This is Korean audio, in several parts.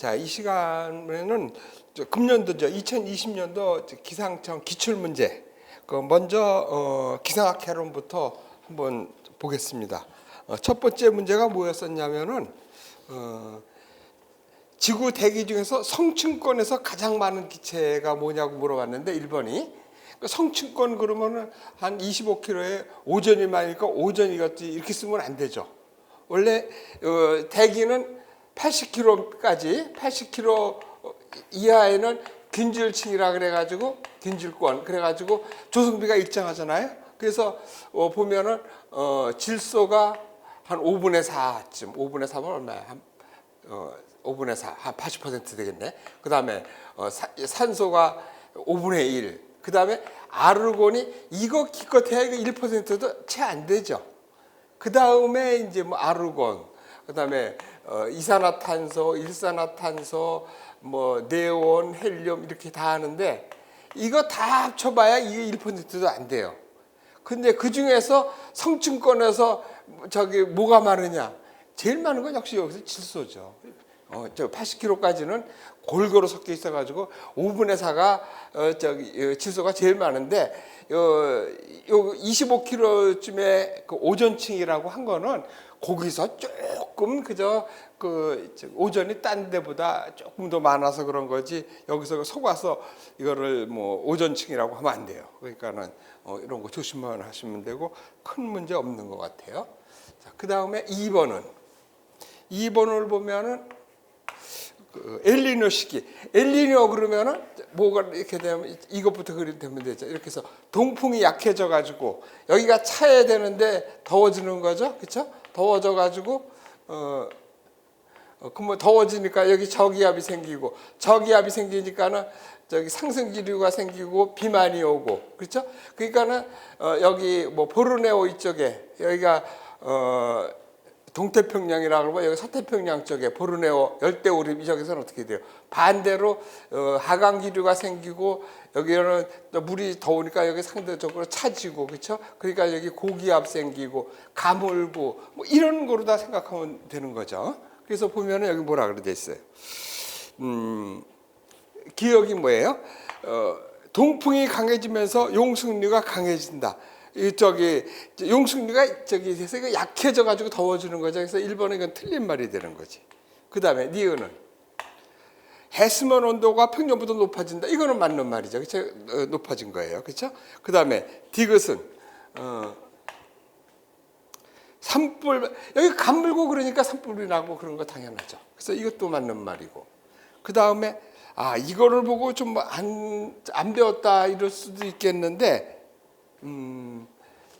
자, 이 시간에는 금년도죠. 2020년도 기상청 기출문제. 먼저 기상학 개론부터 한번 보겠습니다. 첫 번째 문제가 뭐였었냐면은 지구 대기 중에서 성층권에서 가장 많은 기체가 뭐냐고 물어봤는데 1번이 성층권 그러면은 한 25km에 오존이 많으니까 오존이겠지 이렇게 쓰면 안 되죠. 원래 대기는 80km까지 80km 이하에는 균질층이라 그래가지고 균질권 그래가지고 조성비가 일정하잖아요. 그래서 보면은 질소가 한 5분의 4쯤 5분의 4면 얼마야? 한 5분의 4, 한 80% 되겠네. 그 다음에 산소가 5분의 1. 그 다음에 아르곤이 이거 기껏해야 이거 1%도 채 안 되죠. 그 다음에 이제 뭐 아르곤, 그 다음에 이산화탄소, 일산화탄소, 뭐 네온, 헬륨 이렇게 다 하는데 이거 다 합쳐봐야 이게 1%도 안 돼요. 근데 그 중에서 성층권에서 저기 뭐가 많으냐? 제일 많은 건 역시 여기서 질소죠. 저 80kg까지는 골고루 섞여 있어가지고 5분의 4가 질소가 제일 많은데 요 25kg쯤에 그 오존층이라고 한 거는 거기서 조금 그저 그 오존이 딴 데보다 조금 더 많아서 그런 거지 여기서 속아서 이거를 뭐 오존층이라고 하면 안 돼요. 그러니까는 이런 거 조심만 하시면 되고 큰 문제 없는 것 같아요. 자, 그 다음에 2번을 보면은 엘니뇨 시기. 엘니뇨 그러면은 뭐가 이렇게 되면 이것부터 그리면 되죠. 이렇게 해서 동풍이 약해져 가지고 여기가 차야 되는데 더워지는 거죠. 그렇죠? 더워져 가지고 그뭐 더워지니까 여기 저기압이 생기고 저기압이 생기니까는 저기 상승 기류가 생기고 비만이 오고 그렇죠? 그러니까는 여기 뭐 보르네오 이쪽에 여기가 동태평양이라고 그러면 여기 서태평양 쪽에 보르네오 열대우림 이쪽에서는 어떻게 돼요? 반대로 하강 기류가 생기고 여기는 물이 더우니까 여기 상대적으로 차지고 그렇죠? 그러니까 여기 고기압 생기고 가물고 뭐 이런 거로 다 생각하면 되는 거죠. 그래서 보면은 여기 뭐라 그래 돼 있어요. 기억이 뭐예요? 동풍이 강해지면서 용승류가 강해진다. 저기 용승류가 저기 돼서 이거 약해져 가지고 더워지는 거죠. 그래서 1번은 이건 틀린 말이 되는 거지. 그다음에 니은은 해수면 온도가 평년보다 높아진다. 이거는 맞는 말이죠. 그렇죠? 높아진 거예요. 그렇죠? 그다음에 디귿은 산불 여기 가물고 그러니까 산불이 나고 그런 거 당연하죠. 그래서 이것도 맞는 말이고. 그다음에 이거를 보고 좀 안 배웠다 이럴 수도 있겠는데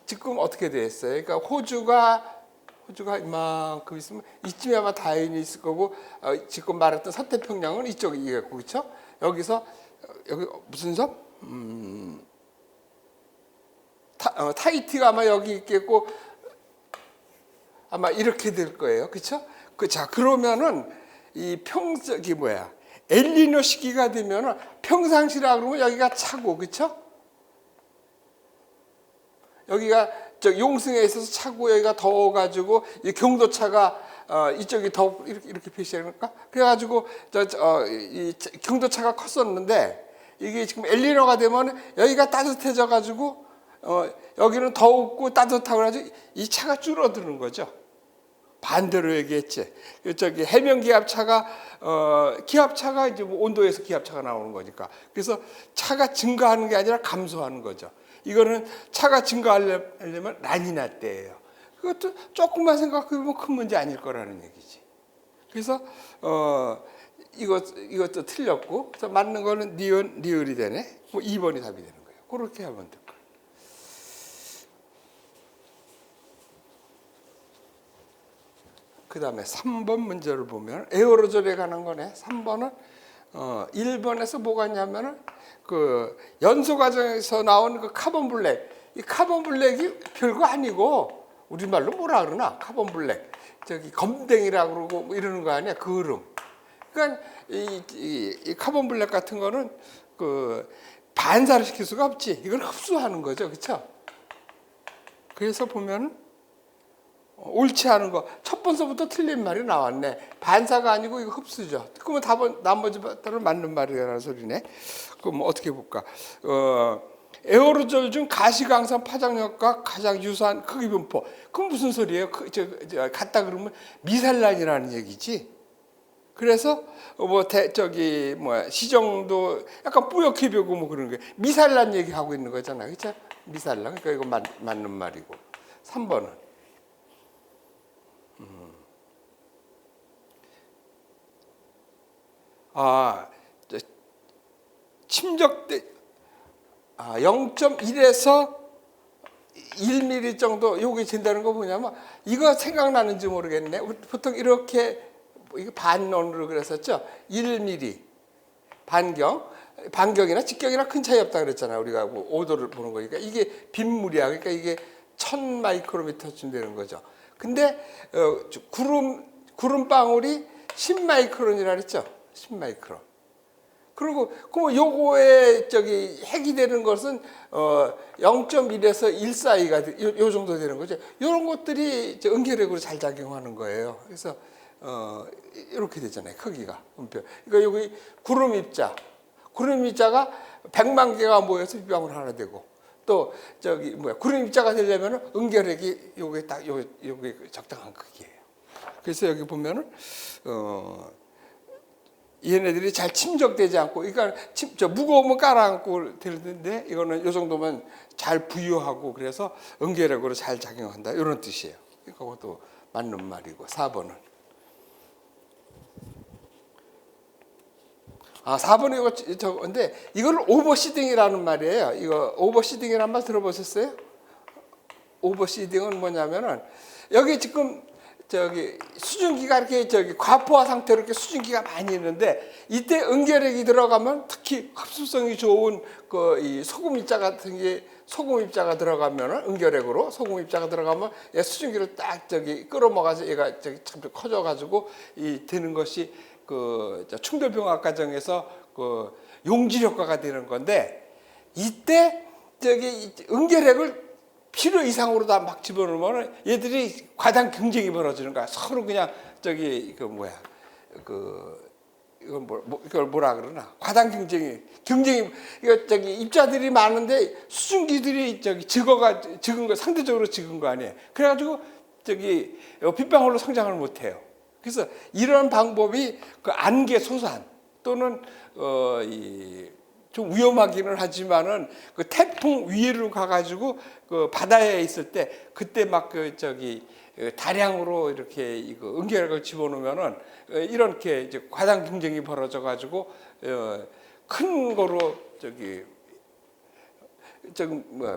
지금 어떻게 됐어요? 그러니까 호주가 이만큼 있으면 이쯤에 아마 다인이 있을 거고 지금 말했던 서태평양은 이쪽이겠고 그렇죠? 여기서 여기 무슨 섬? 타히티가 아마 여기 있겠고 아마 이렇게 될 거예요, 그렇죠? 자 그러면은 이 저기 뭐야 엘니뇨 시기가 되면은 평상시라 그러면 여기가 차고 그렇죠? 여기가 저 용승에 있어서 차고 여기가 더워가지고 이 경도차가 이쪽이 더 이렇게 표시하니까 그래가지고 이 경도차가 컸었는데 이게 지금 엘니뇨가 되면 여기가 따뜻해져가지고 여기는 더웠고 따뜻하고 그래가지고 이 차가 줄어드는 거죠. 반대로 얘기했지. 저기 해면 기압차가 기압차가 이제 뭐 온도에서 기압차가 나오는 거니까. 그래서 차가 증가하는 게 아니라 감소하는 거죠. 이거는 차가 증가하려면 라니나 때예요. 그것도 조금만 생각해보면 큰 문제 아닐 거라는 얘기지. 그래서 이것도 틀렸고, 그래서 맞는 거는 리을이 되네. 뭐 2번이 답이 되는 거예요. 그렇게 하면 될 거예요. 그 다음에 3번 문제를 보면 에어로졸에 관한 거네. 3번은 1번에서 뭐가 있냐면은 그 연소 과정에서 나온 그 카본 블랙. 이 카본 블랙이 별거 아니고 우리말로 뭐라 그러나 카본 블랙. 저기 검댕이라고 그러고 뭐 이러는 거 아니야? 그름. 그러니까 이 카본 블랙 같은 거는 그 반사를 시킬 수가 없지. 이걸 흡수하는 거죠. 그렇죠? 그래서 보면 옳지 않은 거 첫 번서부터 틀린 말이 나왔네. 반사가 아니고 이거 흡수죠. 그러면 답은 나머지 답은 맞는 말이라는 소리네. 그럼 어떻게 볼까? 에어로졸 중 가시광선 파장력과 가장 유사한 크기 분포. 그건 무슨 소리예요? 같다 그러면 미산란이라는 얘기지. 그래서 시정도 약간 뿌옇게 보고 뭐 그런 게 미산란 얘기하고 있는 거잖아. 그렇죠? 미산란. 그러니까 이거 맞는 말이고. 3번은 침적대 0.1에서 1mm 정도 요게 된다는 거 뭐냐면 이거 생각나는지 모르겠네. 보통 이렇게 이거 반원으로 그랬었죠. 1mm 반경이나 직경이나 큰 차이 없다 그랬잖아요. 우리가 오도를 보는 거니까 이게 빗물이야. 그러니까 이게 1000 마이크로미터쯤 되는 거죠. 근데 구름 방울이 10 마이크론이라 그랬죠. 10 마이크론. 그리고 요거에 핵이 되는 것은 0.1에서 1 사이가 요 정도 되는 거죠. 이런 것들이 은결핵으로 잘 작용하는 거예요. 그래서 이렇게 되잖아요. 크기가. 그러니까 여기 구름 입자가 100만 개가 모여서 빗방울 하나 되고 또 구름 입자가 되려면 은결핵이 요게 딱 요게 적당한 크기예요. 그래서 여기 보면은 얘네들이 잘 침적되지 않고, 그러니까 무거우면 깔아앉고 되는데 이거는 요 정도면 잘 부유하고 그래서 은결핵으로 잘 작용한다 이런 뜻이에요. 그러니까 그것도 맞는 말이고. 4번은 4번은 근데 이걸 오버시딩이라는 말이에요. 이거 오버시딩이라는 말 들어보셨어요? 오버시딩은 뭐냐면은 여기 지금 수증기가 이렇게 과포화 상태로 이렇게 수증기가 많이 있는데 이때 은결핵이 들어가면 특히 흡수성이 좋은 이 소금 입자 같은 게 소금 입자가 들어가면은 은결핵으로 소금 입자가 들어가면 얘 수증기를 딱 끌어모아서 얘가 참 커져가지고 되는 것이 충돌병합 과정에서 용질 효과가 되는 건데 이때 은결핵을 필요 이상으로 다 막 집어넣으면 얘들이 과당 경쟁이 벌어지는 거야. 서로 그냥 이걸 뭐라 그러나 과당 경쟁이 입자들이 많은데 수증기들이 적은 거 상대적으로 적은 거 아니에요. 그래가지고 빗방울로 성장을 못해요. 그래서 이런 방법이 안개 소산 또는 좀 위험하기는 하지만은 태풍 위로 가가지고 바다에 있을 때 그때 막 다량으로 이렇게 은결핵을 집어넣으면은 이렇게 과당 경쟁이 벌어져가지고 큰 거로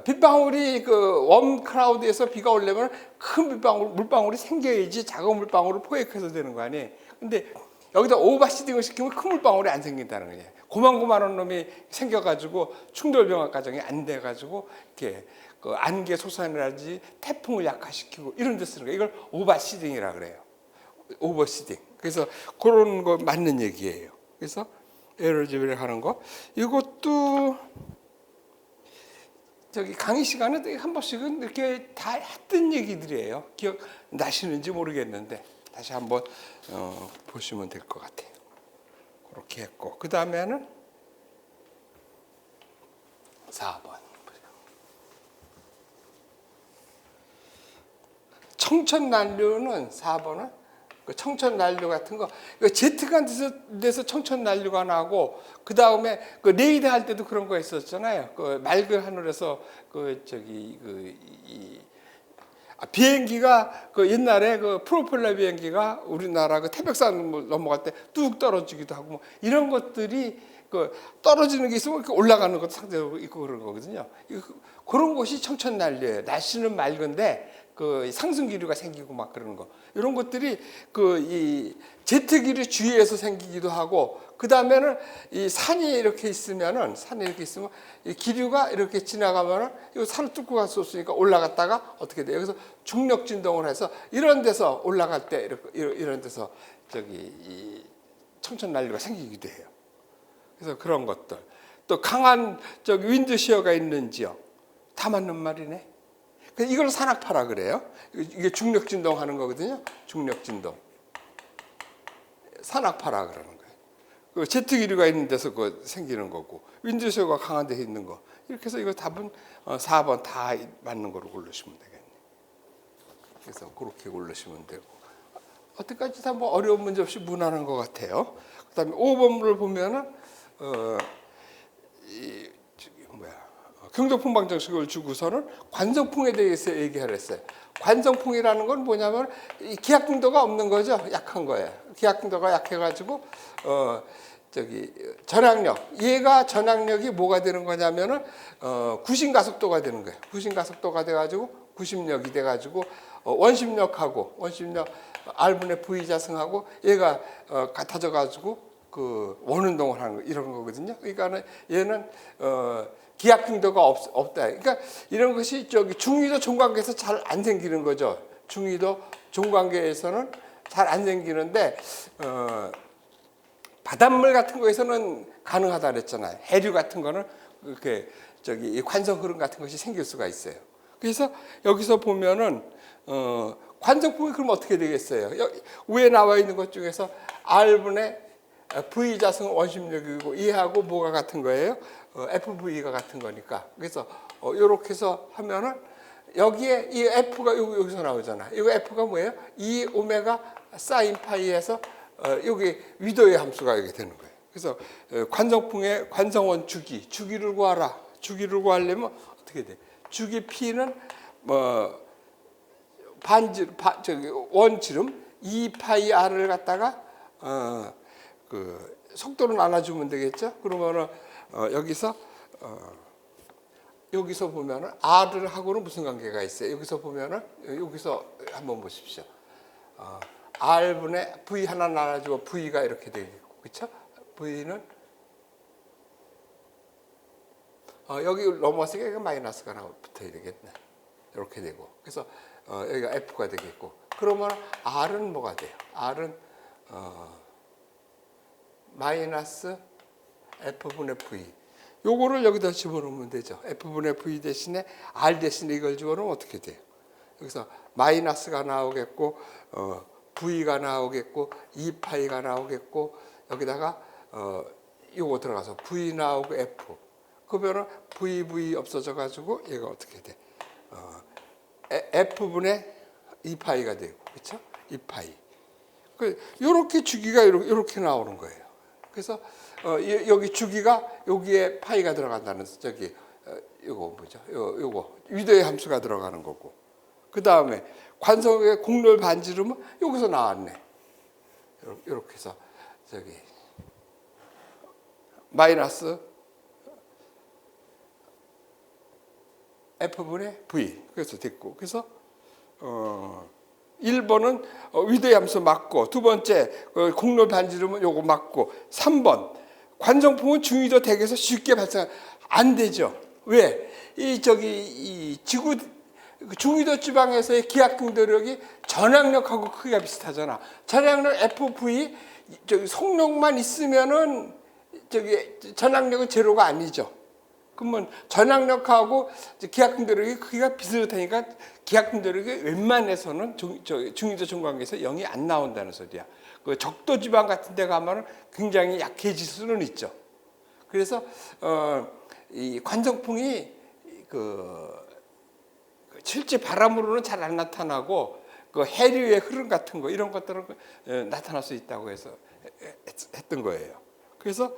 빗방울이 웜 클라우드에서 비가 오려면 큰 물방울이 생겨야지 작은 물방울을 포획해서 되는 거 아니에요. 근데 여기다 오버시딩을 시키면 큰 물방울이 안 생긴다는 거예요. 고만고만한 놈이 생겨가지고 충돌병합 과정이 안 돼가지고 이렇게 안개 소산이라든지 태풍을 약화시키고 이런 데 쓰는 거예요. 이걸 오버시딩이라 그래요. 오버시딩. 그래서 그런 거 맞는 얘기예요. 그래서 에어로졸 하는 거 이것도 강의 시간에 한 번씩은 이렇게 다 했던 얘기들이에요. 기억 나시는지 모르겠는데 다시 한번 보시면 될 것 같아요. 그렇게 했고 그 다음에는 4번 청천난류는 4번은 청천난류 같은 거 제트가 돼서 청천난류가 나고 그 다음에 레이드 할 때도 그런 거 있었잖아요. 맑은 하늘에서 비행기가 옛날에 프로펠러 비행기가 우리나라 태백산 넘어갈 때 뚝 떨어지기도 하고 뭐 이런 것들이 떨어지는 게 있으면 이렇게 올라가는 것도 상대적으로 있고 그런 거거든요. 그런 것이 청천난류예요. 날씨는 맑은데 상승 기류가 생기고 막 그러는 거 이런 것들이 이 제트 기류 주위에서 생기기도 하고 그 다음에는 이 산이 이렇게 있으면 이 기류가 이렇게 지나가면은 이 산을 뚫고 갈 수 없으니까 올라갔다가 어떻게 돼요? 여기서 중력 진동을 해서 이런 데서 올라갈 때 이런 데서 이 청천난류가 생기기도 해요. 그래서 그런 것들 또 강한 윈드 시어가 있는 지역 다 맞는 말이네. 이걸 산악파라 그래요. 이게 중력 진동하는 거거든요. 중력 진동. 산악파라 그러는 거예요. 그 제트 기류가 있는 데서 그 생기는 거고 윈드쇼가 강한 데 있는 거. 이렇게 해서 이거 답은 4번 다 맞는 거로 고르시면 되겠네요. 그래서 그렇게 고르시면 되고. 어때까지 다 뭐 어려운 문제 없이 무난한 것 같아요. 그다음에 5번을 보면은 경적풍 방정식을 주고서는 관성풍에 대해서 얘기하려 했어요. 관성풍이라는 건 뭐냐면 기하 등도가 없는 거죠. 약한 거예요. 기하 등도가 약해가지고 전향력. 얘가 전향력이 뭐가 되는 거냐면은 구심가속도가 되는 거예요. 구심가속도가 돼가지고 구심력이 돼가지고 원심력하고 원심력 R분의 V 자승하고 얘가 같아져가지고 그 원운동을 하는 거 이런 거거든요. 그러니까는 얘는 기하 등도가 없다. 그러니까 이런 것이 중위도 종관계에서 잘 안 생기는 거죠. 중위도 종관계에서는 잘 안 생기는데 바닷물 같은 거에서는 가능하다 그랬잖아요. 해류 같은 거는 이렇게 관성 흐름 같은 것이 생길 수가 있어요. 그래서 여기서 보면은 관성풍이 그럼 어떻게 되겠어요? 위에 나와 있는 것 중에서 R분의 V 자승 원심력이고 얘하고 뭐가 같은 거예요? FV가 같은 거니까. 그래서 이렇게 해서 하면은 여기에 이 F가 여기서 나오잖아. 이거 F가 뭐예요? 2 오메가 사인 파이에서 여기 위도의 함수가 이렇게 되는 거예요. 그래서 관성풍의 관성원 주기를 구하라. 주기를 구하려면 어떻게 돼? 주기 P는 뭐 원지름 2파이 R을 갖다가 그 속도로 나눠주면 되겠죠? 그러면은 여기서 보면은 R을 하고는 무슨 관계가 있어요? 여기서 보면은 여기서 한번 보십시오. R분의 V 하나 나눠주고 V가 이렇게 되겠고, 그렇죠? V는 여기 넘어서게 마이너스가 붙어야 되겠네. 이렇게 되고, 그래서 여기가 F가 되겠고, 그러면 R은 뭐가 돼요? R은 마이너스 F분의 V. 요거를 여기다 집어넣으면 되죠. F분의 V 대신에 R 대신에 이걸 집어넣으면 어떻게 돼요? 여기서 마이너스가 나오겠고, V가 나오겠고, 2파이가 나오겠고, 여기다가 요거 들어가서 V 나오고 F. 그러면 VV 없어져 가지고 얘가 어떻게 돼? F분의 2파이가 되고, 그렇죠? 2파이. 이렇게 주기가 이렇게 나오는 거예요. 그래서 여기 주기가 여기에 파이가 들어간다는 요거 뭐죠? 요거 위도의 함수가 들어가는 거고. 그 다음에 관성의 곡률 반지름은 여기서 나왔네. 이렇게 해서 마이너스 F분의 V. 그래서 됐고. 그래서 1번은 위도의 함수 맞고, 두 번째 곡률 반지름은 요거 맞고, 3번 관성풍은 중위도 댁에서 쉽게 발생 안 되죠. 왜? 이 지구 중위도 지방에서의 기하 등도력이 전향력하고 크기가 비슷하잖아. 전향력 FV 속력만 있으면은 전향력은 제로가 아니죠. 그러면 전향력하고 기하 등도력이 크기가 비슷하니까 기하 등도력이 웬만해서는 중위도 종관계에서 0이 안 나온다는 소리야. 그 적도 지방 같은 데 가면은 굉장히 약해질 수는 있죠. 그래서 이 관성풍이 실제 바람으로는 잘 안 나타나고 그 해류의 흐름 같은 거 이런 것들은 나타날 수 있다고 해서 했던 거예요. 그래서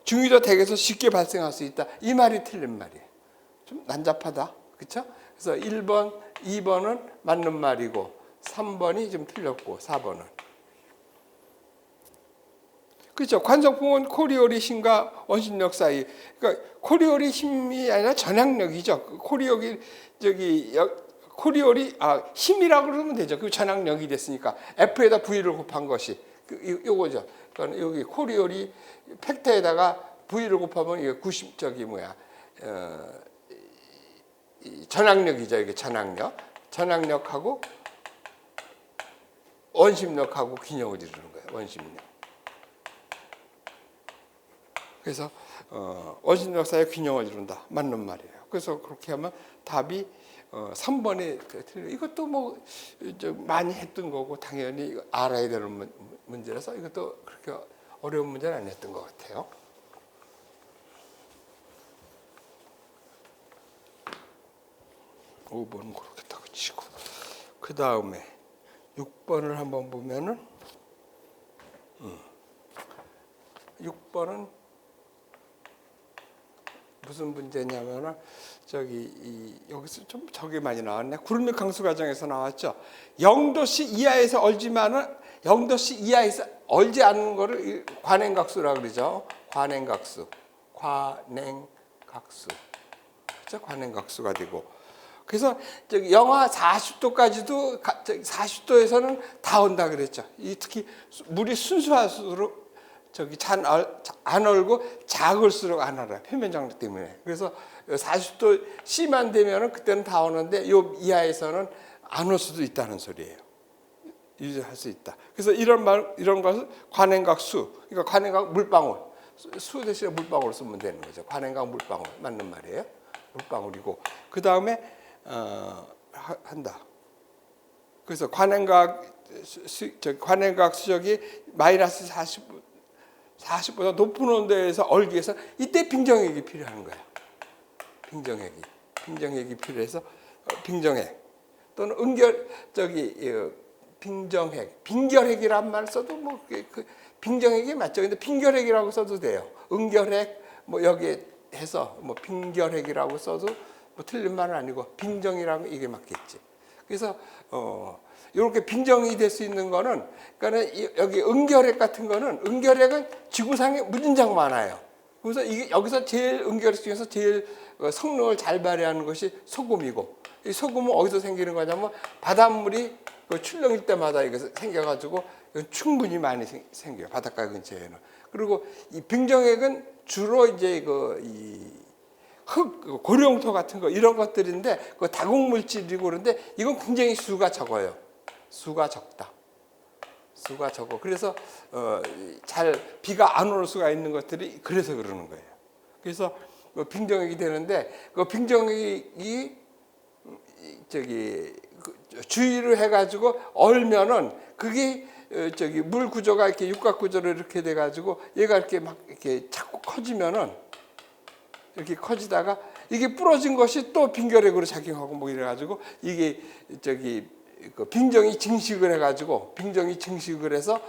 중위도 댁에서 쉽게 발생할 수 있다. 이 말이 틀린 말이에요. 좀 난잡하다. 그렇죠? 그래서 1번, 2번은 맞는 말이고 3번이 좀 틀렸고 4번은. 그렇죠. 관성풍은 코리올이 힘과 원심력 사이. 그러니까 코리올이 힘이 아니라 전향력이죠. 코리올이 힘이라고 그러면 되죠. 그 전향력이 됐으니까 F에다 V를 곱한 것이 요거죠. 그러니까 여기 코리올이 팩터에다가 V를 곱하면 이게 90 전향력이죠. 이게 전향력하고 원심력하고 균형을 이루는 거예요. 원심력. 그래서 원심력 사이의 균형을 이룬다. 맞는 말이에요. 그래서 그렇게 하면 답이 3번이 틀려. 이것도 뭐 많이 했던 거고 당연히 알아야 되는 문제라서 이것도 그렇게 어려운 문제는 아니었던 것 같아요. (5번) 그렇게 딱 치고, 그 다음에 6번을 한번 보면은 6번은 무슨 문제냐면은 여기서 좀 저게 많이 나왔네. 구름의 강수 과정에서 나왔죠. 0도씨 이하에서 얼지만은 0도씨 이하에서 얼지 않는 거를 관행각수라고 그러죠. 관행각수. 그렇죠? 관행각수가 되고. 그래서 영하 40도까지도 40도에서는 다 온다 그랬죠. 특히 물이 순수할수록 안 얼고 작을수록 안 얼어요. 표면 장력 때문에. 그래서 40도 C만 되면은 그때는 다 오는데 요 이하에서는 안 올 수도 있다는 소리예요. 유지할 수 있다. 그래서 이런 것을 관행각수, 그러니까 관행각 물방울, 수 대신에 물방울 쓰면 되는 거죠. 관행각 물방울 맞는 말이에요. 물방울이고 그 다음에 한다. 그래서 관행각 수적이 마이너스 40보다 높은 온도에서 얼기 위해서 이때 빙정액이 필요한 거야. 빙정액이 필요해서 빙정액 또는 빙결핵이란 말 써도 뭐 빙정액이 맞죠. 근데 빙결핵이라고 써도 돼요. 응결핵 뭐 여기 해서 뭐 빙결핵이라고 써도 뭐 틀린 말은 아니고 빙정이라면 이게 맞겠지. 그래서 이렇게 빙정이 될 수 있는 거는, 그러니까 여기 응결핵 같은 거는, 응결핵은 지구상에 무진장 많아요. 그래서 이게 여기서 제일 응결핵 중에서 제일 성능을 잘 발휘하는 것이 소금이고, 이 소금은 어디서 생기는 거냐면 바닷물이 출렁일 때마다 이게 생겨가지고 충분히 많이 생겨요. 바닷가 근처에는. 그리고 이 빙정액은 주로 이제 흙, 고령토 같은 거 이런 것들인데 그 다국 물질이고 그런데 이건 굉장히 수가 적어요. 수가 적다. 그래서 비가 안 올 수가 있는 것들이 그래서 그러는 거예요. 그래서 빙정액이 되는데 그 빙정액이 주의를 해가지고 얼면은 그게 물 구조가 이렇게 육각 구조로 이렇게 돼가지고 얘가 이렇게 막 이렇게 자꾸 커지면은 이렇게 커지다가 이게 부러진 것이 또 빙결핵으로 작용하고 뭐 이래가지고 이게 빙정이 증식을 해가지고 해서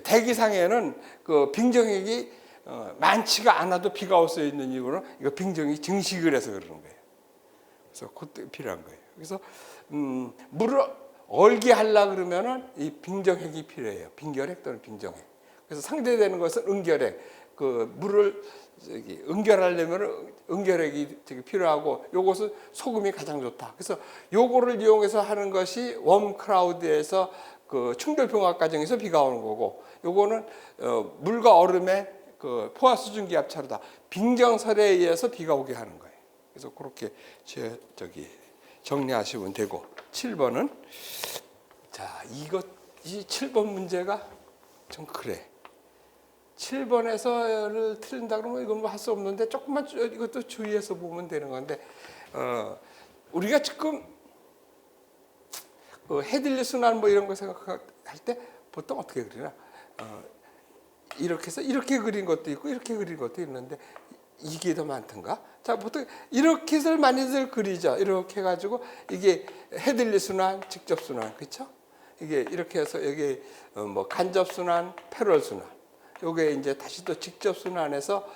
대기상에는 그 빙정액이 많지가 않아도 비가 올 수 있는 이유는 이거 빙정이 증식을 해서 그러는 거예요. 그래서 그때 필요한 거예요. 그래서 물을 얼게 하려 그러면은 이 빙정핵이 필요해요. 빙결핵 또는 빙정핵. 그래서 상대되는 것은 응결핵. 그 물을 응결하려면 응결핵이 필요하고 요것은 소금이 가장 좋다. 그래서 요거를 이용해서 하는 것이 웜 클라우드에서 그 충돌병합 과정에서 비가 오는 거고, 요거는 물과 얼음의 그 포화 수증 기압 차로다. 빙정설에 의해서 비가 오게 하는 거예요. 그래서 그렇게 정리하시면 되고, 7번은 이 7번 문제가 좀 그래. 7번에서를 틀린다 그러면 이건 뭐 할 수 없는데 조금만 이것도 주의해서 보면 되는 건데, 우리가 지금 헤들리 순환 뭐 이런 거 생각할 때 보통 어떻게 그리나? 이렇게 해서 이렇게 그린 것도 있고 이렇게 그린 것도 있는데 이게 더 많던가? 자, 보통 이렇게 해서 많이들 그리죠. 이렇게 해가지고 이게 헤들리 순환, 직접 순환, 그렇죠? 이게 이렇게 해서 여기 뭐 간접 순환, 패럴 순환. 요게 이제 다시 또 직접 순환해서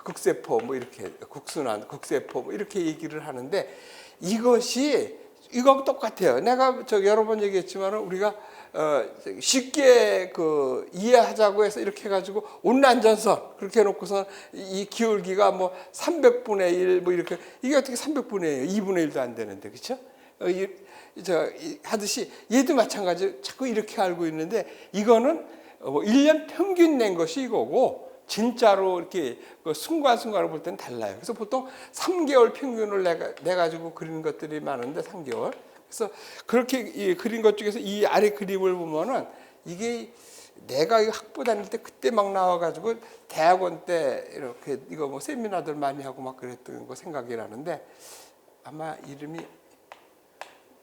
극세포 뭐 이렇게 극순환, 극세포 뭐 이렇게 얘기를 하는데 이거 똑같아요. 내가 여러 번 얘기했지만 우리가 쉽게 이해하자고 해서 이렇게 해가지고 온난전선 그렇게 해놓고서 이 기울기가 뭐 300분의 1 뭐 이렇게, 이게 어떻게 300분의 2분의 1도 안 되는데, 그렇죠? 하듯이 얘도 마찬가지 자꾸 이렇게 알고 있는데 이거는 1년 평균 낸 것이 이거고 진짜로 이렇게 순간순간을 볼 때는 달라요. 그래서 보통 3개월 평균을 내가지고 그리는 것들이 많은데 3개월. 그래서 그렇게 그린 것 중에서 이 아래 그림을 보면은 이게 내가 이 학부 다닐 때 그때 막 나와가지고 대학원 때 이렇게 이거 뭐 세미나들 많이 하고 막 그랬던 거 생각이 나는데 아마 이름이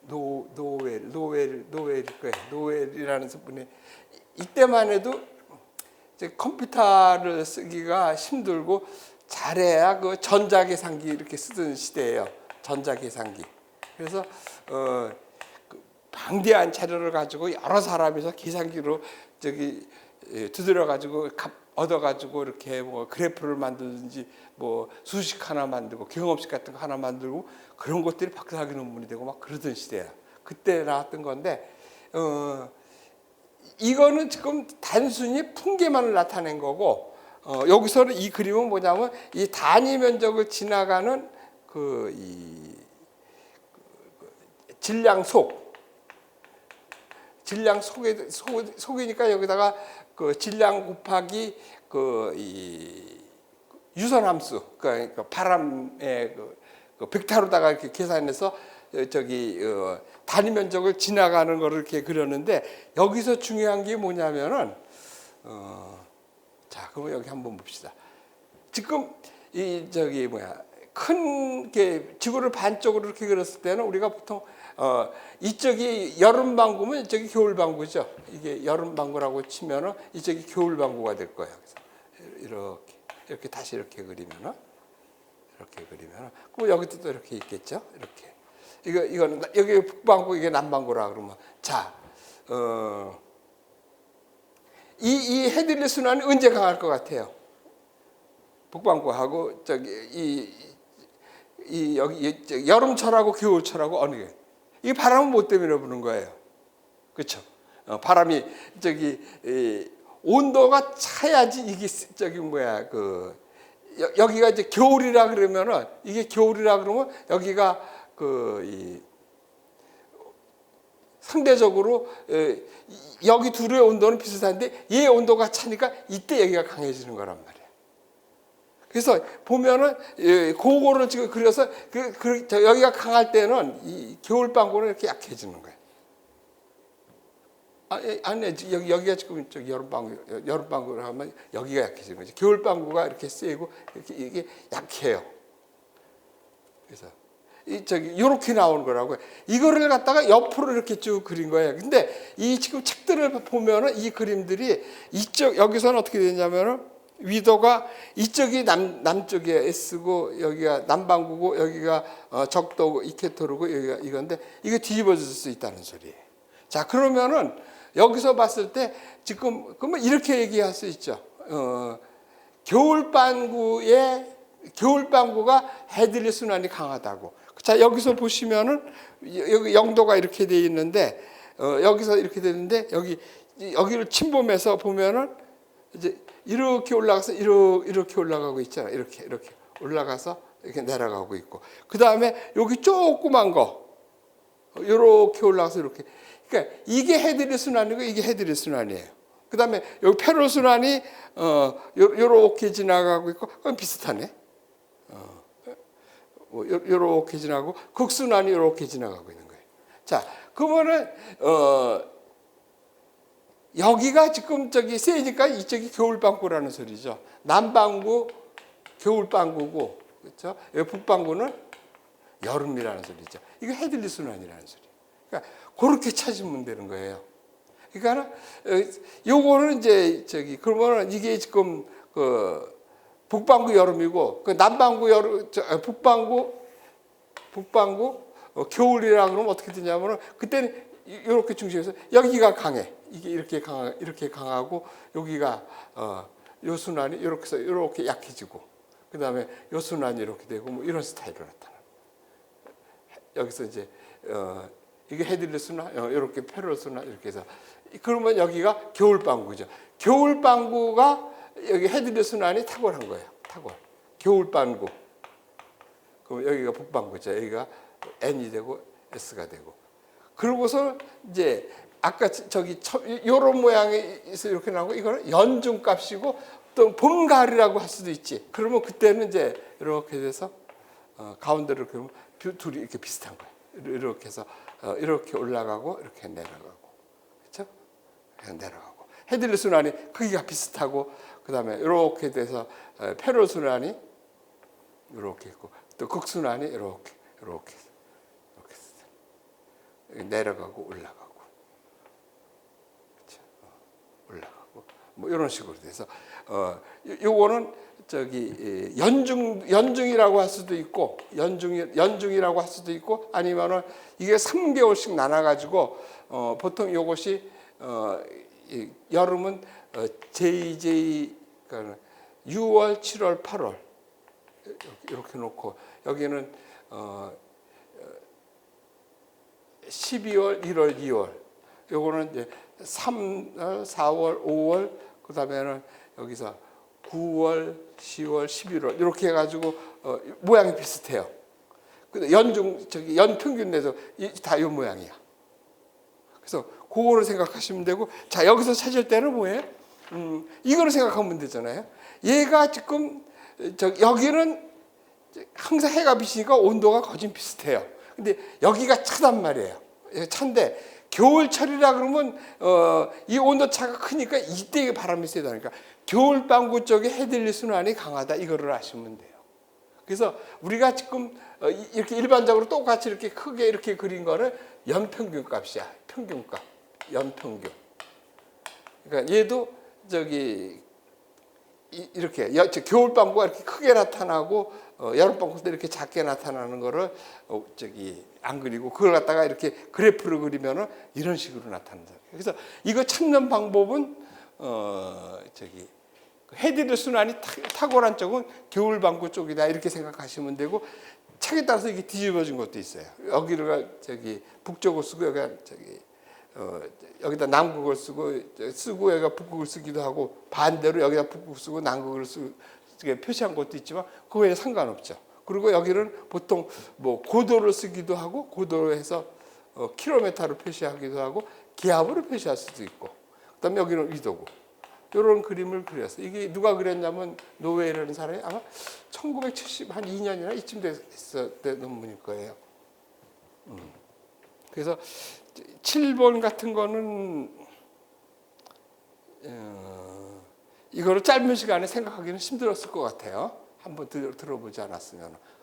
노웰일 거예요. 노웰이라는 분이 이때만 해도 이제 컴퓨터를 쓰기가 힘들고 잘해야 그 전자계산기 이렇게 쓰던 시대예요. 전자계산기. 그래서 그 방대한 자료를 가지고 여러 사람이서 계산기로 저기 두드려 가지고 얻어 가지고 이렇게 뭐 그래프를 만들든지 뭐 수식 하나 만들고 경험식 같은 거 하나 만들고 그런 것들이 박사학위 논문이 되고 막 그러던 시대야. 그때 나왔던 건데 이거는 지금 단순히 풍계만을 나타낸 거고 여기서는 이 그림은 뭐냐면 이 단위 면적을 지나가는 이 질량 속이니까 여기다가 그 질량 곱하기 이 유선함수 그러니까 바람의 그 벡터로다가 이렇게 계산해서 저기 단위 면적을 지나가는 거를 이렇게 그렸는데 여기서 중요한 게 뭐냐면은 자 그럼 여기 한번 봅시다. 지금 이 저기 큰 게 지구를 반쪽으로 이렇게 그렸을 때는 우리가 보통 이쪽이 여름 방구면 이쪽이 겨울 방구죠. 이게 여름 방구라고 치면은 이쪽이 겨울 방구가 될 거예요. 그래서 이렇게 다시 이렇게 그리면은 그럼 여기도 또 이렇게 있겠죠. 이렇게 이거는 여기 북방구 이게 남방구라 그러면 이 헤들리 순환이 언제 강할 것 같아요? 북방구하고 여기 여름철하고 겨울철하고 어느 게 이 바람은 뭐 때문에 부는 거예요? 그렇죠? 바람이 온도가 차야지 이게 여기가 이제 겨울이라 그러면은 이게 겨울이라 그러면 여기가 상대적으로 여기 둘의 온도는 비슷한데 얘 온도가 차니까 이때 여기가 강해지는 거란 말이에요. 그래서 보면은 그거를 지금 그려서 여기가 강할 때는 이 겨울방구는 이렇게 약해지는 거예요. 아니 여기가 지금 여름방구를 하면 여기가 약해지는 거죠. 겨울방구가 이렇게 세고 이게 약해요. 그래서 이렇게 나오는 거라고요. 이거를 갖다가 옆으로 이렇게 쭉 그린 거예요. 근데 이 지금 책들을 보면은 이 그림들이 여기서는 어떻게 되냐면은 위도가 이쪽이 남쪽에 S고 여기가 남반구고 여기가 적도고 이케토르고 여기가 이건데 이거 뒤집어질 수 있다는 소리예요. 자 그러면은 여기서 봤을 때 지금 그러면 이렇게 얘기할 수 있죠. 겨울방구가 헤들리 순환이 강하다고. 자 여기서 보시면은 여기 영도가 이렇게 돼 있는데 여기서 이렇게 되는데 여기를 침범해서 보면은 이제 이렇게 올라가서 이렇게 올라가고 있잖아. 이렇게 올라가서 이렇게 내려가고 있고. 그 다음에 여기 조그만 거 이렇게 올라가서 이렇게. 그러니까 이게 헤들리 순환이고 이게 헤들리 순환이에요. 그 다음에 여기 페로 순환이 이렇게 지나가고 있고 그건 비슷하네. 이렇게 지나가고 극순환이 이렇게 지나가고 있는 거예요. 자, 그러면은 여기가 지금 세니까 이쪽이 겨울방구라는 소리죠. 남방구 겨울방구고 그렇죠? 북방구는 여름이라는 소리죠. 이거 헤들리 순환이라는 소리. 그러니까 그렇게 찾으면 되는 거예요. 그러니까 요거는 이제 그러면 이게 지금 북방구 여름이고 남방구 여름 북방구 겨울이라 그러면 어떻게 되냐면은 그때는 이렇게 중심에서 여기가 강해. 이게 이렇게 강하고 여기가 요 순환이 이렇게 약해지고 그다음에 요 순환이 이렇게 되고 뭐 이런 스타일로 나타나. 여기서 이제 이게 헤들리 순환 이렇게 페로 순환 이렇게 해서 그러면 여기가 겨울방구죠. 겨울방구가 여기 헤들리 순환이 탁월한 거예요. 겨울방구. 그럼 여기가 북방구죠. 여기가 N이 되고 S가 되고. 그러고서 이제 아까 요런 모양에서 이렇게 나오고 이거는 연중값이고 또 봄 가을이라고 할 수도 있지. 그러면 그때는 이제 이렇게 돼서 가운데로 이렇게 보면 둘이 이렇게 비슷한 거예요. 이렇게 해서 이렇게 올라가고 이렇게 내려가고. 그렇죠? 내려가고. 헤들리 순환이 크기가 비슷하고 그다음에 이렇게 돼서 페럴 순환이 이렇게 있고 또 극순환이 이렇게 내려가고 올라가고 그렇죠? 올라가고 뭐 이런 식으로 돼서 요거는 저기 연중이라고 할 수도 있고 연중이라고 할 수도 있고 아니면은 이게 3개월씩 나눠 가지고 보통 요것이 여름은 JJ 그러니까 6월, 7월, 8월 이렇게 놓고 여기는 12월, 1월, 2월 요거는 이제 3월, 4월, 5월 그다음에는 여기서 9월, 10월, 11월 이렇게 해가지고 모양이 비슷해요. 근데 연평균 내서 다 이 모양이야. 그래서 그거를 생각하시면 되고 자 여기서 찾을 때는 뭐예요? 이거를 생각하면 되잖아요. 얘가 지금 여기는 항상 해가 비치니까 온도가 거진 비슷해요. 근데 여기가 차단 말이에요. 찬데 겨울철이라 그러면 이 온도 차가 크니까 이때 바람이 세다니까 겨울방구 쪽에 헤들리 순환이 강하다 이거를 아시면 돼요. 그래서 우리가 지금 이렇게 일반적으로 똑같이 이렇게 크게 이렇게 그린 거를 연평균 값이야. 평균값. 연평균. 그러니까 얘도 이렇게 겨울방구가 이렇게 크게 나타나고 여름방구도 이렇게 작게 나타나는 거를 안 그리고 그걸 갖다가 이렇게 그래프를 그리면은 이런 식으로 나타난다. 그래서 이거 찾는 방법은 헤드리 순환이 탁월한 쪽은 겨울방구 쪽이다 이렇게 생각하시면 되고 책에 따라서 이게 뒤집어진 것도 있어요. 여기가 북쪽을 쓰고 여기다 남극을 쓰고 여기가 북극을 쓰기도 하고 반대로 여기다 북극을 쓰고 남극을 표시한 것도 있지만 그거에 상관없죠. 그리고 여기는 보통 뭐 고도를 쓰기도 하고 고도로 해서 킬로미터로 표시하기도 하고 기압으로 표시할 수도 있고 그다음에 여기는 위도고 이런 그림을 그렸어요. 이게 누가 그렸냐면 노웨이라는 사람이 아마 1972년이나 이쯤 됐을 논문일 거예요. 그래서 7번 같은 거는 이거를 짧은 시간에 생각하기는 힘들었을 것 같아요. 한번 들어보지 않았으면.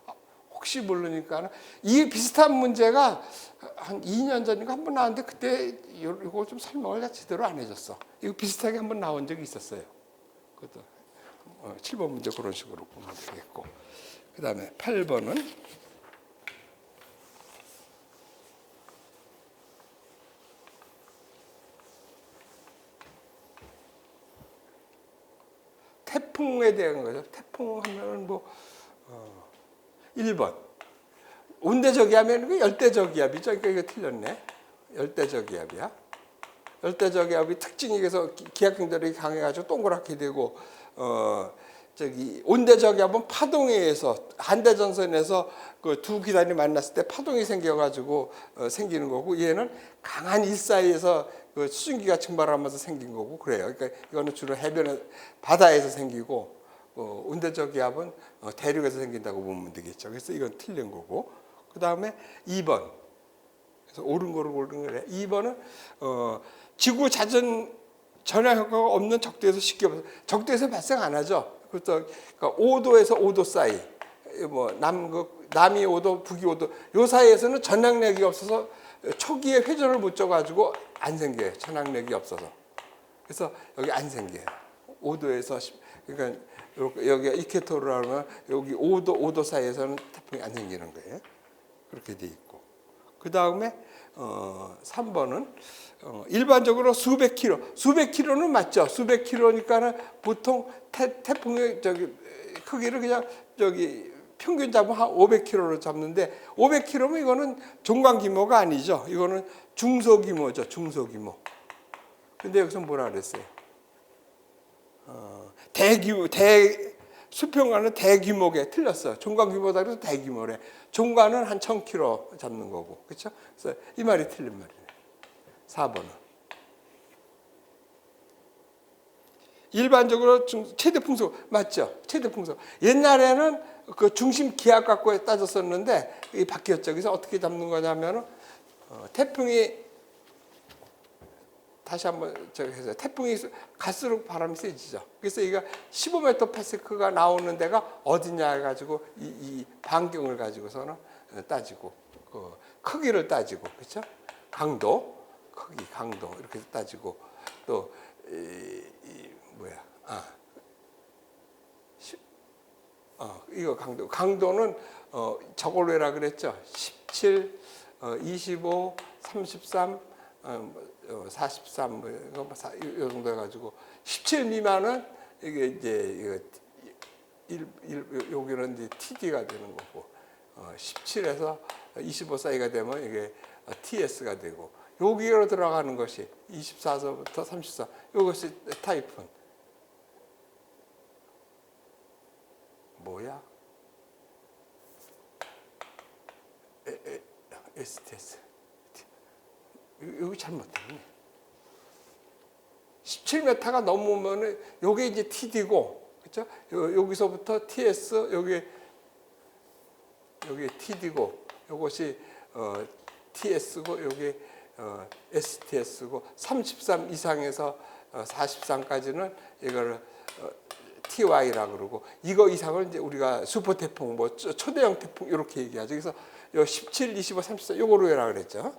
혹시 모르니까 이 비슷한 문제가 한 2년 전인가 한번 나왔는데 그때 이거 좀 설명을 제대로 안 해줬어. 이거 비슷하게 한번 나온 적이 있었어요. 그것도 7번 문제 그런 식으로 보면 되겠고 그 다음에 8번은 태풍에 대한 거죠. 태풍 하면은 1번. 온대저기압이면 그 열대저기압이죠. 그러니까 이거 틀렸네. 열대저기압이야. 열대저기압이 특징이 그래서 기압경들이 강해가지고 동그랗게 되고 온대저기압은 파동에 의해서 한대전선에서 그 두 기단이 만났을 때 파동이 생겨가지고 생기는 거고 얘는 강한 일사에서 그 수증기가 증발하면서 생긴 거고 그래요. 그러니까 이거는 주로 해변 바다에서 생기고 온대저기압은 대륙에서 생긴다고 보면 되겠죠. 그래서 이건 틀린 거고 그 다음에 2번. 그래서 옳은 거를 고르는 거래. 2번은 지구 자전 전혀 효과가 없는 적도에서 쉽게 적도에서 발생 안 하죠. 그러니까 5도에서 5도 사이, 뭐 남이 5도, 북이 5도, 요 사이에서는 전향력이 없어서 초기에 회전을 못 줘가지고 안 생겨요. 전향력이 없어서. 그래서 여기 안 생겨요. 5도에서 그러니까 여기가 이케토르라 하면 여기 5도 사이에서는 태풍이 안 생기는 거예요. 그렇게 돼 있고. 그 다음에 3번은 일반적으로 수백 킬로는 맞죠. 수백 킬로니까는 보통 태풍의 크기를 그냥 평균 잡으면 한 500킬로로 잡는데 500킬로면 이거는 종강 규모가 아니죠. 이거는 중소 규모죠. 중소 규모. 근데 여기서 뭐라 그랬어요? 수평가는 대규모게 틀렸어요. 종간 규모다 그래서 대규모래. 종간은 한 1000km 잡는 거고. 그렇죠? 그래서 이 말이 틀린 말이에요. 4번은. 일반적으로 최대 풍속 맞죠? 최대 풍속. 옛날에는 그 중심 기압 갖고 따졌었는데 이게 바뀌었죠. 그래서 어떻게 잡는 거냐면은 태풍이 다시 한번 저기 해서 태풍이 갈수록 바람이 세지죠. 그래서 이가 15m/s가 나오는 데가 어디냐 해가지고 이 반경을 가지고서는 따지고 그 크기를 따지고 그렇죠? 강도, 크기, 강도 이렇게 따지고 또 이거 강도는 저걸로 해라 그랬죠. 17, 25, 33, 43 뭐 이 정도 해가지고 17 미만은 이게 이제 여기는 이제 TD가 되는 거고 17에서 25 사이가 되면 이게 TS가 되고 여기로 들어가는 것이 24서부터 34 이것이 타이푼 뭐야? STS 여기 잘못됐네. 17m가 넘으면은 요게 이제 TD고 그렇죠? 여기서부터 TS 여기 TD고 요것이 TS고 여기 STS고 33 이상에서 43까지는 이거를 TY라 그러고 이거 이상을 이제 우리가 슈퍼 태풍 뭐 초대형 태풍 이렇게 얘기하죠. 그래서 요 17, 25, 34 요거로 해라 그랬죠.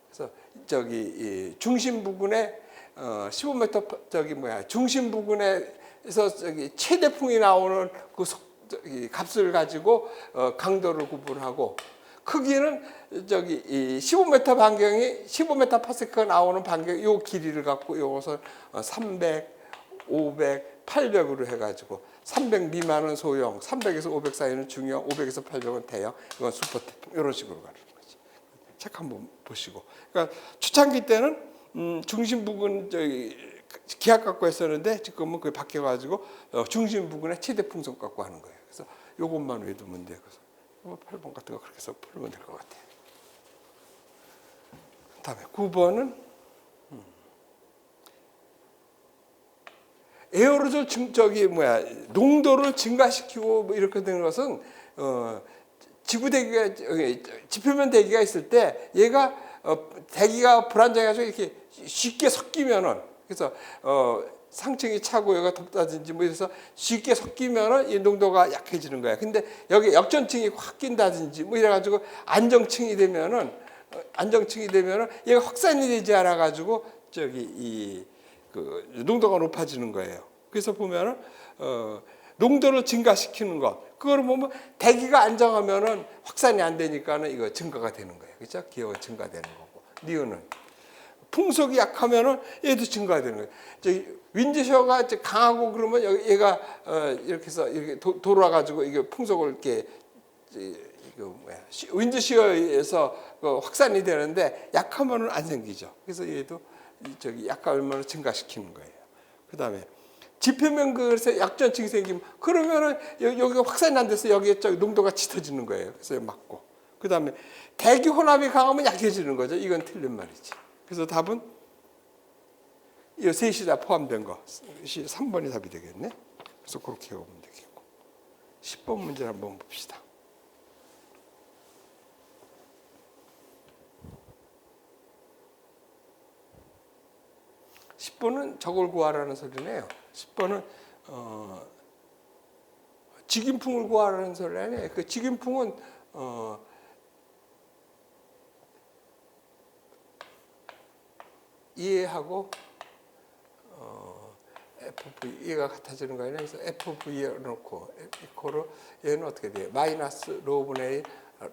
그래서 저기 이 중심 부근에 15m 저기 중심 부근에서 저기 최대풍이 나오는 그 값을 가지고 강도를 구분하고 크기는 저기 이 15m 반경이 15m/s가 나오는 반경 요 길이를 갖고 요것을 300, 500, 800으로 해가지고 300 미만은 소형, 300에서 500 사이는 중형, 500에서 800은 대형. 이건 슈퍼 태풍 이런 식으로 가는 거지. 책 한번 보시고. 그러니까 초창기 때는 중심 부근 저기 기압 갖고 했었는데 지금은 그게 바뀌어가지고 중심 부근에 최대 풍속 갖고 하는 거예요. 그래서 요것만 외두면 돼. 그래서 8번 같은 거 그렇게 해서 풀면 될 것 같아요. 다음에 9번은 에어로졸 농도를 증가시키고 뭐 이렇게 되는 것은 지구 대기가 지표면 대기가 있을 때 얘가 대기가 불안정해가지고 이렇게 쉽게 섞이면은 그래서 상층이 차고 여기가 덥다든지 뭐 이래서 쉽게 섞이면은 이 농도가 약해지는 거야. 근데 여기 역전층이 확 낀다든지 뭐 이래가지고 안정층이 되면은 얘가 확산이 되지 않아 가지고 저기 그 농도가 높아지는 거예요. 그래서 보면은 농도를 증가시키는 것. 그걸 보면 대기가 안정하면은 확산이 안 되니까는 이거 증가가 되는 거예요. 그렇죠? 기호가 증가되는 거고. 니은은 풍속이 약하면은 얘도 증가되는 거예요. 저기 윈드시어가 강하고 그러면 얘가 이렇게 해서 이렇게 돌아가지고 이게 풍속을 이렇게 윈드시어에서 확산이 되는데 약하면은 안 생기죠. 그래서 얘도 저기 약하면 증가시키는 거예요. 그 다음에 지표면 그래서 약전층이 생기면 그러면은 여기가 확산이 안 돼서 여기에 농도가 짙어지는 거예요. 그래서 막고. 그 다음에 대기 혼합이 강하면 약해지는 거죠. 이건 틀린 말이지. 그래서 답은 이 셋이 다 포함된 거. 3번이 답이 되겠네. 그래서 그렇게 해보면 되겠고. 10번 문제를 한번 봅시다. 10번은 저걸 구하라는 소리네요. 10번은 직인풍을 구하라는 소리 아니에요. 그 직인풍은 이해하고 FV 얘가 같아지는 거 아니에요. 그래서 FV에 넣고 이코로 얘는 어떻게 돼요? 마이너스 로분의 1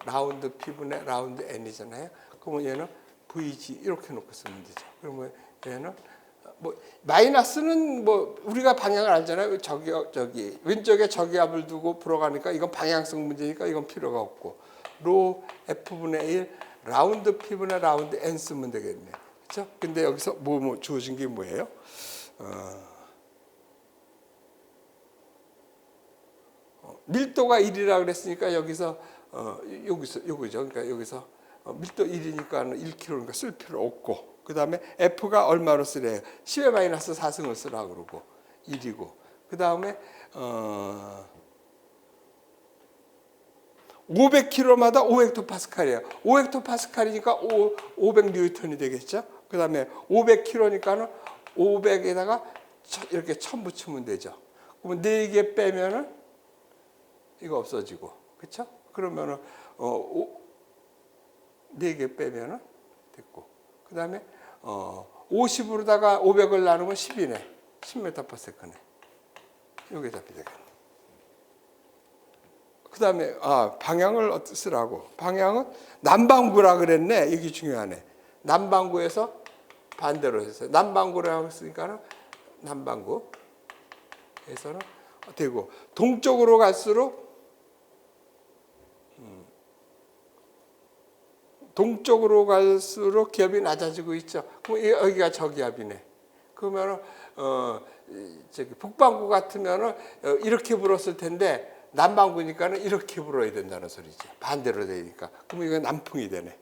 라운드 P분의 라운드 N이잖아요. 그러면 얘는 VG 이렇게 놓고 쓰면 되죠. 그러면 얘는 뭐 마이너스는 뭐 우리가 방향을 알잖아요. 저기 왼쪽에 저기압을 두고 불어가니까 이건 방향성 문제니까 이건 필요가 없고 로 F분의 1 라운드 P분의 라운드 N 쓰면 되겠네. 그렇죠? 근데 여기서 뭐 주어진 게 뭐예요? 밀도가 1이라 그랬으니까 여기서 요거죠. 그러니까 여기서 밀도 1이니까 1kg니까 쓸 필요 없고 그 다음에 F가 얼마로 쓰래요? 10의 마이너스 4승을 쓰라 그러고 1이고 그 다음에 500kg마다 5헥토파스칼이에요. 5헥토파스칼이니까 500 뉴턴이 되겠죠? 그 다음에 500kg니까는 500에다가 이렇게 1000 붙이면 되죠. 그러면 4개 빼면은 이거 없어지고, 그렇죠? 그러면은 4개 빼면은 됐고, 그 다음에 50으로다가 500을 나누면 10이네. 10m/s네. 이게 답이 되겠네. 그 다음에 방향을 쓰라고. 방향은 남반구라 그랬네. 이게 중요하네. 남반구에서 반대로 했어요. 남반구라고 했으니까 남반구에서는 되고, 동쪽으로 갈수록 기압이 낮아지고 있죠. 그럼 여기가 저기압이네. 그러면은 저기 북반구 같으면은 이렇게 불었을 텐데 남반구니까는 이렇게 불어야 된다는 소리죠. 반대로 되니까. 그럼 이거 남풍이 되네.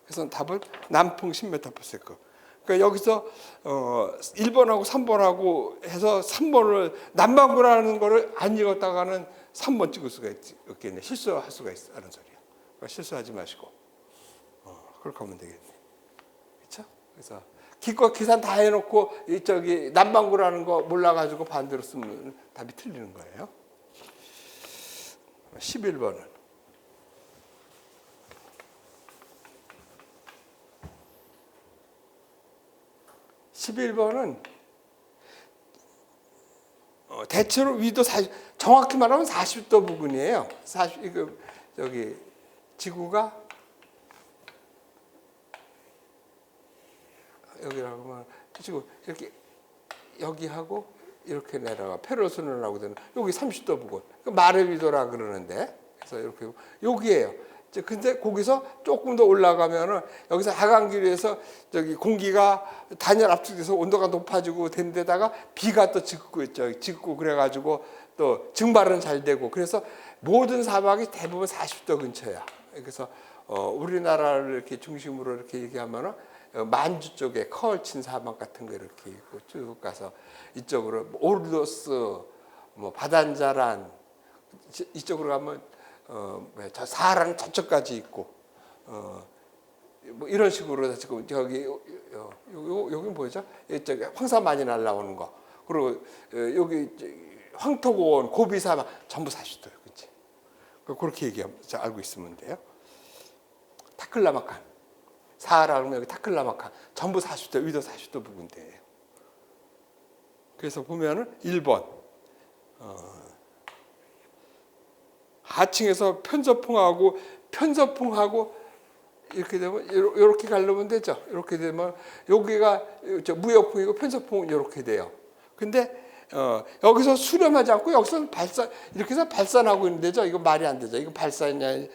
그래서 답은 남풍 10m/s. 그러니까 여기서 1번하고 3번하고 해서 3번을 남반구라는 거를 안 읽었다가는 3번 찍을 수가 없겠네. 실수할 수가 있다는 소리야. 그러니까 실수하지 마시고 그렇게 하면 되겠네. 그렇죠? 그래서 기껏 계산 다 해놓고 저기 남반구라는 거 몰라가지고 반대로 쓰면 답이 틀리는 거예요. 11번은 11번은 대체로 위도 정확히 말하면 40도 부근이에요. 저기 지구가 여기라고 하면 지구 이렇게 여기하고 이렇게 내려가 페르소는하고 되는 여기 30도 부근. 마르 위도라 그러는데 그래서 이렇게 여기에요. 근데 거기서 조금 더 올라가면은 여기서 하강기류에서 저기 공기가 단열 압축돼서 온도가 높아지고 된 데다가 비가 또 짙고 그래가지고 또 증발은 잘 되고 그래서 모든 사막이 대부분 40도 근처야. 그래서 우리나라를 이렇게 중심으로 이렇게 얘기하면은 만주 쪽에 커얼친 사막 같은 거 이렇게 있고 쭉 가서 이쪽으로 오르도스, 뭐 바단자란 이쪽으로 가면 저 사하라는 저쪽까지 있고 뭐 이런 식으로 지금 저기 여기 뭐죠? 저기 황사 많이 날라오는 거 그리고 여기 황토고원, 고비사막 전부 40도예요, 그렇지? 그렇게 얘기하면 알고 있으면 돼요. 타클라마칸, 사하라 그러면 여기 타클라마칸 전부 40도, 위도 40도 부근대예요. 그래서 보면은 1번 하층에서 편서풍하고 이렇게 되면 이렇게 가려면 되죠. 이렇게 되면 여기가 무역풍이고 편서풍은 이렇게 돼요. 근데 여기서 수렴하지 않고 여기서 이렇게 해서 발산하고 있는 데죠. 이거 말이 안 되죠. 이거 발산이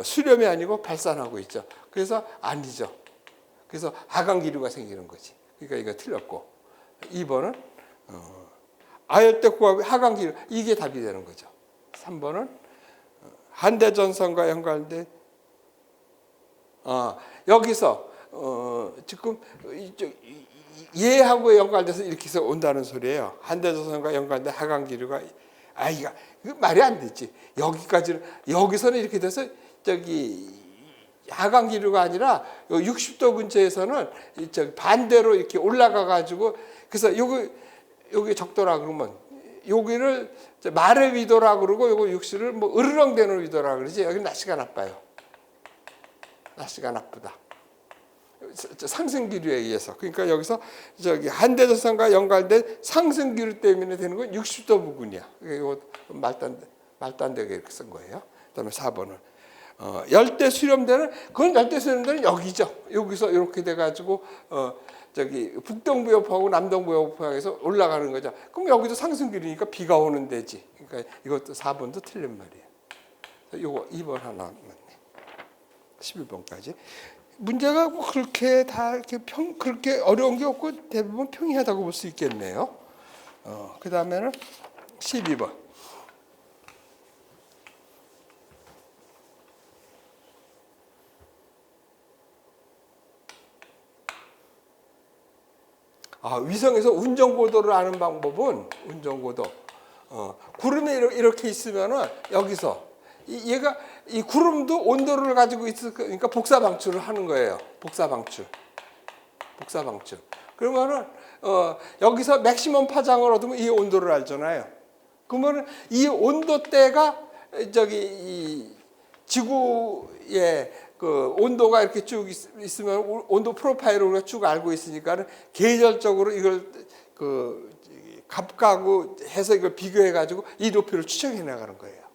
수렴이 아니고 발산하고 있죠. 그래서 아니죠. 그래서 하강기류가 생기는 거지. 그러니까 이거 틀렸고 2번은 아열대 고압의 하강기류 이게 답이 되는 거죠. 3번은 한대전선과 연관된 여기서 지금 얘하고 연관돼서 이렇게 해서 온다는 소리예요. 한대전선과 연관된 하강기류가 이거 말이 안 되지. 여기서는 이렇게 돼서 저기 하강기류가 아니라 60도 근처에서는 반대로 이렇게 올라가 가지고 그래서 여기 적도라 그러면 여기를 마르 위도라 그러고 요거 60을 뭐 으르렁대는 위도라 그러지. 여기 날씨가 나빠요. 날씨가 나쁘다. 상승기류에 의해서. 그러니까 여기서 저기 한대전선과 연관된 상승기류 때문에 되는 건 60도 부근이야. 이거 말도 안 되게 이렇게 쓴 거예요. 그다음에 4번은 열대 수렴대는 그건 열대 수렴대는 여기죠. 여기서 이렇게 돼 가지고 저기 북동부여포하고 남동부여포에서 올라가는 거죠. 그럼 여기도 상승기류니까 비가 오는 데지. 그러니까 이것도 4번도 틀린 말이에요. 요거 2번 하나 맞네. 11번까지. 문제가 뭐 그렇게 다 이렇게 그렇게 어려운 게 없고 대부분 평이하다고 볼 수 있겠네요. 그 다음에는 12번. 위성에서 운전고도를 아는 방법은 운전고도. 구름이 이렇게 있으면은 여기서 얘가 이 구름도 온도를 가지고 있으니까 복사 방출을 하는 거예요. 복사 방출. 복사방출. 그러면은 여기서 맥시멈 파장을 얻으면 이 온도를 알잖아요. 그러면은 이 온도대가 저기 이 지구의 그 온도가 이렇게 쭉 있으면 온도 프로파일을 우리가 쭉 알고 있으니까는 계절적으로 이걸 그 값가구 해서 이걸 비교해 가지고 이 높이를 추정해 나가는 거예요.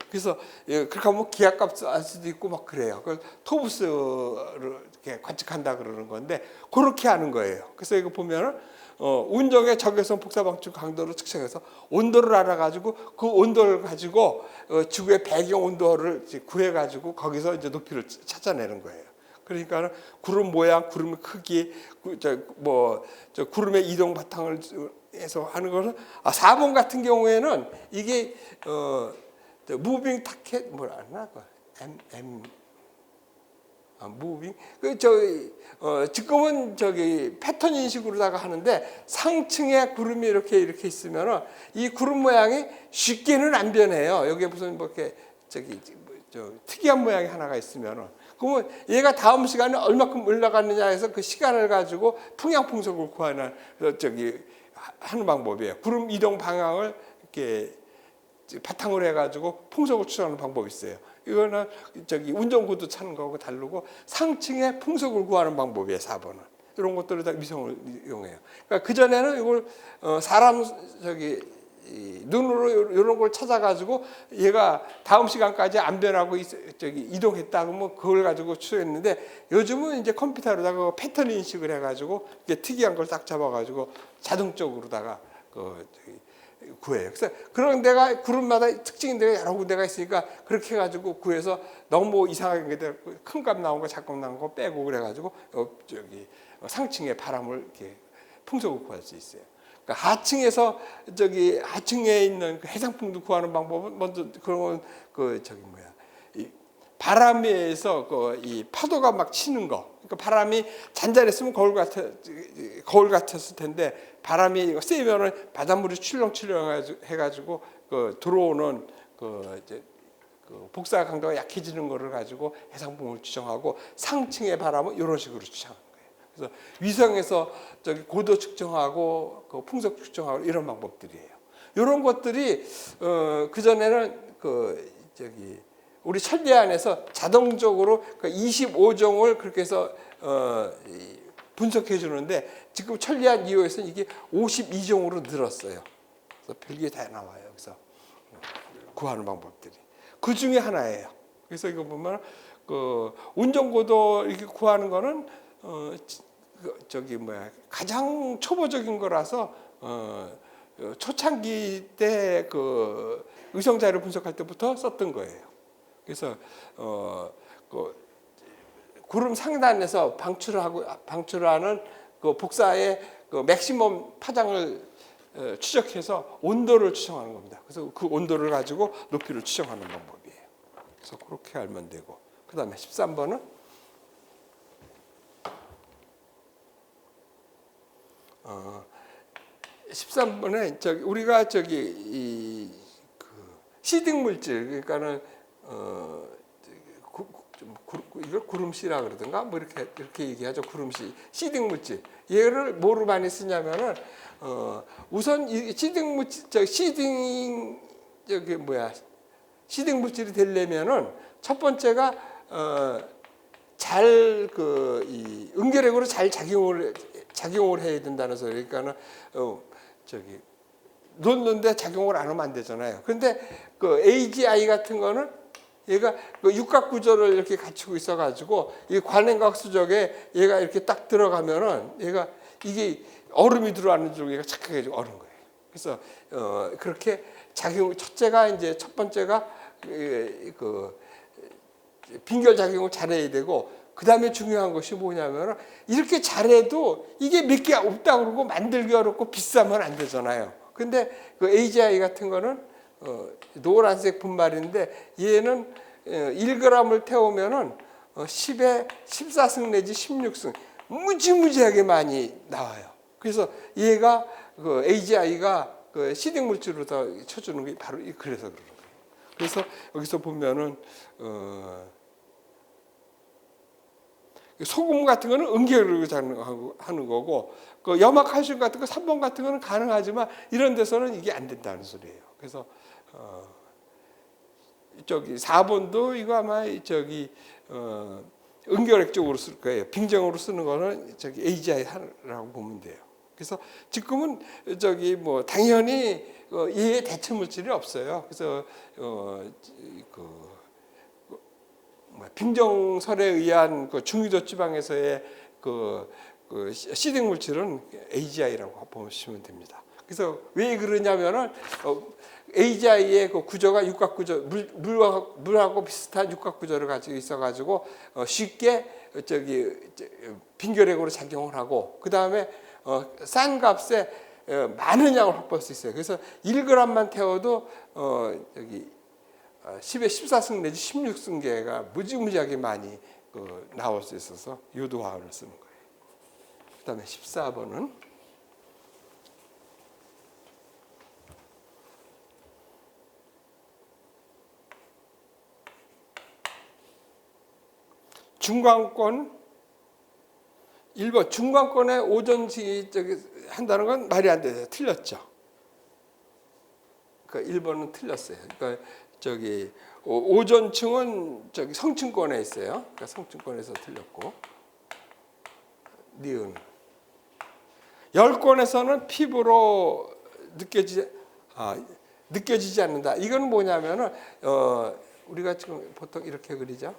그래서 그렇게 하면 기압값 알 수도 있고 막 그래요. 그걸 토브스를 이렇게 관측한다 그러는 건데 그렇게 하는 거예요. 그래서 이거 보면은 운정의 적외선 복사방출 강도를 측정해서 온도를 알아가지고 그 온도를 가지고 지구의 배경 온도를 구해가지고 거기서 이제 높이를 찾아내는 거예요. 그러니까 구름 모양, 구름의 크기, 구름의 이동 바탕을 해서 하는 거는 4번 같은 경우에는 이게 무빙 타켓 뭐라 하나 무빙 지금은 저기 패턴 인식으로다가 하는데 상층에 구름이 이렇게 있으면은 이 구름 모양이 쉽게는 안 변해요. 여기에 무슨 뭐 이렇게 특이한 모양이 하나가 있으면은 그러면 얘가 다음 시간에 얼마큼 올라갔느냐 해서 그 시간을 가지고 풍향 풍속을 구하는 하는 방법이에요. 구름 이동 방향을 이렇게 바탕으로 해가지고 풍속을 추정하는 방법이 있어요. 이거는 운전구도 찾는 거하고 다르고 상층의 풍속을 구하는 방법이에요. 4번은 이런 것들을 다 위성을 이용해요. 그러니까 그 전에는 이걸 사람 눈으로 이런 걸 찾아가지고 얘가 다음 시간까지 안 변하고 이동했다 그러면 그걸 가지고 추정했는데 요즘은 이제 컴퓨터로다가 패턴 인식을 해가지고 특이한 걸 딱 잡아가지고 자동적으로다가 구해요. 그래서 그런 데가 구름마다 특징인 데가 여러 군데가 있으니까 그렇게 해가지고 구해서 너무 이상하게 큰 값 나온 거, 작은 값 나온 거 빼고 그래가지고 상층의 바람을 이렇게 풍속을 구할 수 있어요. 그러니까 하층에서 하층에 있는 그 해상풍도 구하는 방법은 먼저 그런 이 바람에서 이 파도가 막 치는 거. 그러니까 바람이 잔잔했으면 거울 같았을 텐데 바람이 세면은 바닷물이 출렁출렁 해가지고 들어오는 복사 강도가 약해지는 거를 가지고 해상풍을 추정하고 상층의 바람은 이런 식으로 추정하는 거예요. 그래서 위성에서 고도 측정하고 풍속 측정하고 이런 방법들이에요. 이런 것들이 그 전에는 우리 천리안에서 자동적으로 25종을 그렇게 해서 분석해 주는데 지금 천리안 2호에서는 이게 52종으로 늘었어요. 그래서 별게 다 나와요. 그래서 구하는 방법들이 그 중에 하나예요. 그래서 이거 보면 운전고도 이렇게 구하는 거는 가장 초보적인 거라서 초창기 때 의성 자료 분석할 때부터 썼던 거예요. 그래서 구름 상단에서 방출하는 복사의 맥시멈 파장을 추적해서 온도를 추정하는 겁니다. 그래서 그 온도를 가지고 높이를 추정하는 방법이에요. 그래서 그렇게 알면 되고, 그 다음에 13번은 13번에 우리가 시딩 물질, 그러니까는 이걸 구름씨라 그러든가 뭐 이렇게 얘기하죠. 구름씨, 시딩 물질. 얘를 뭐로 많이 쓰냐면은 우선 이 시딩 물질, 시딩 물질이 되려면은 첫 번째가 이 응결핵으로 잘 작용을 해야 된다는 소리. 그러니까는 놓는데 작용을 안 하면 안 되잖아요. 그런데 AGI 같은 거는 얘가 육각 구조를 이렇게 갖추고 있어가지고 이 관행각 수적에 얘가 이렇게 딱 들어가면은 이게 얼음이 들어가는 줄 얘가 착각해 줘 얼은 거예요. 그래서 그렇게 첫 번째가 빈결 작용을 잘해야 되고, 그 다음에 중요한 것이 뭐냐면은 이렇게 잘해도 이게 몇 개 없다 그러고 만들기 어렵고 비싸면 안 되잖아요. 근데 AGI 같은 거는 노란색 분말인데 얘는 1g을 태우면은 10에 14승 내지 16승 무지무지하게 많이 나와요. 그래서 얘가 AGI가 시딩 물질로 다 쳐주는 게 바로 그래서 그러는 거예요. 그래서 여기서 보면은 소금 같은 거는 응결을 하는 거고, 그 염화칼슘 같은 거 3번 같은 거는 가능하지만 이런 데서는 이게 안 된다는 소리예요. 그래서 저기 4번도 이거 아마 저기 응결액 쪽으로 쓸 거예요. 빙정으로 쓰는 거는 저기 AGI라고 보면 돼요. 그래서 지금은 저기 뭐 당연히 이에 대체 물질이 없어요. 그래서 빙정설에 의한 그 중위도 지방에서의 그 시딩 물질은 AGI라고 보시면 됩니다. 그래서 왜 그러냐면은 AGI의 그 구조가 육각 구조, 물하고 비슷한 육각 구조를 가지고 있어가지고 쉽게 저기 빙결액으로 작용을 하고, 그 다음에 싼 값에 많은 양을 확보할 수 있어요. 그래서 1g만 태워도 여기 10의 14승 내지 16승계가 무지무지하게 많이 나올 수 있어서 요도화를 쓰는 거예요. 그 다음에 14번은 중간권 1번 중간권에 오전시 한다는 건 말이 안 돼요. 틀렸죠. 그러니까 1번은 틀렸어요. 그러니까 저기 오전층은 저기 성층권에 있어요. 그러니까 성층권에서 틀렸고, 니은 10권에서는 피부로 느껴지지 않는다. 이건 뭐냐면은 우리가 지금 보통 이렇게 그리죠.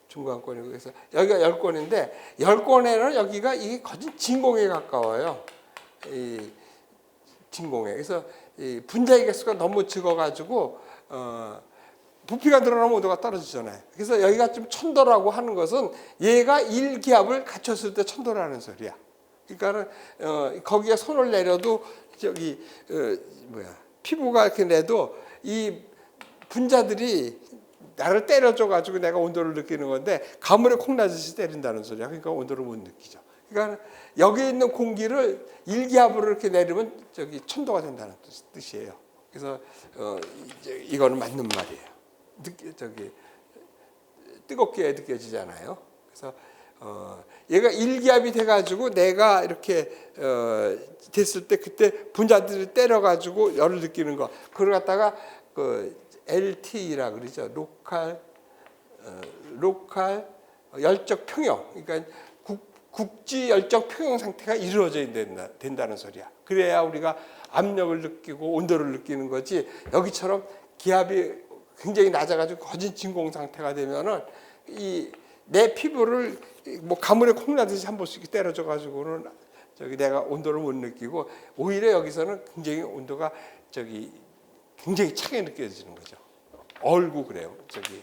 중간권이고, 그래서 여기가 10권인데 10권에는 여기가 이게 거진 진공에 가까워요. 이 진공에. 그래서 이 분자의 개수가 너무 적어가지고 부피가 늘어나면 온도가 떨어지잖아요. 그래서 여기가 좀 천도라고 하는 것은 얘가 1기압을 갖췄을 때 천도라는 소리야. 그러니까는 거기에 손을 내려도 저기 피부가 이렇게 내도 이 분자들이 나를 때려줘가지고 내가 온도를 느끼는 건데 가물에 콩나듯이 때린다는 소리야. 그러니까 온도를 못 느끼죠. 그러니까 여기 있는 공기를 1기압으로 이렇게 내리면 저기 천도가 된다는 뜻이에요. 그래서 이거는 맞는 말이에요. 저기 뜨겁게 느껴지잖아요. 그래서 얘가 1기압이 돼가지고 내가 이렇게 됐을 때 그때 분자들을 때려가지고 열을 느끼는 거, 그걸 갖다가 LTE라 그러죠. 로컬 열적 평형. 그러니까 국지 열적 평형 상태가 이루어져야 된다는 소리야. 그래야 우리가 압력을 느끼고 온도를 느끼는 거지. 여기처럼 기압이 굉장히 낮아가지고 거진 진공 상태가 되면은 이 내 피부를 뭐 가물에 콩나듯이 한 번씩 때려줘가지고는 저기 내가 온도를 못 느끼고, 오히려 여기서는 굉장히 온도가 저기 굉장히 차게 느껴지는 거죠. 얼고 그래요. 저기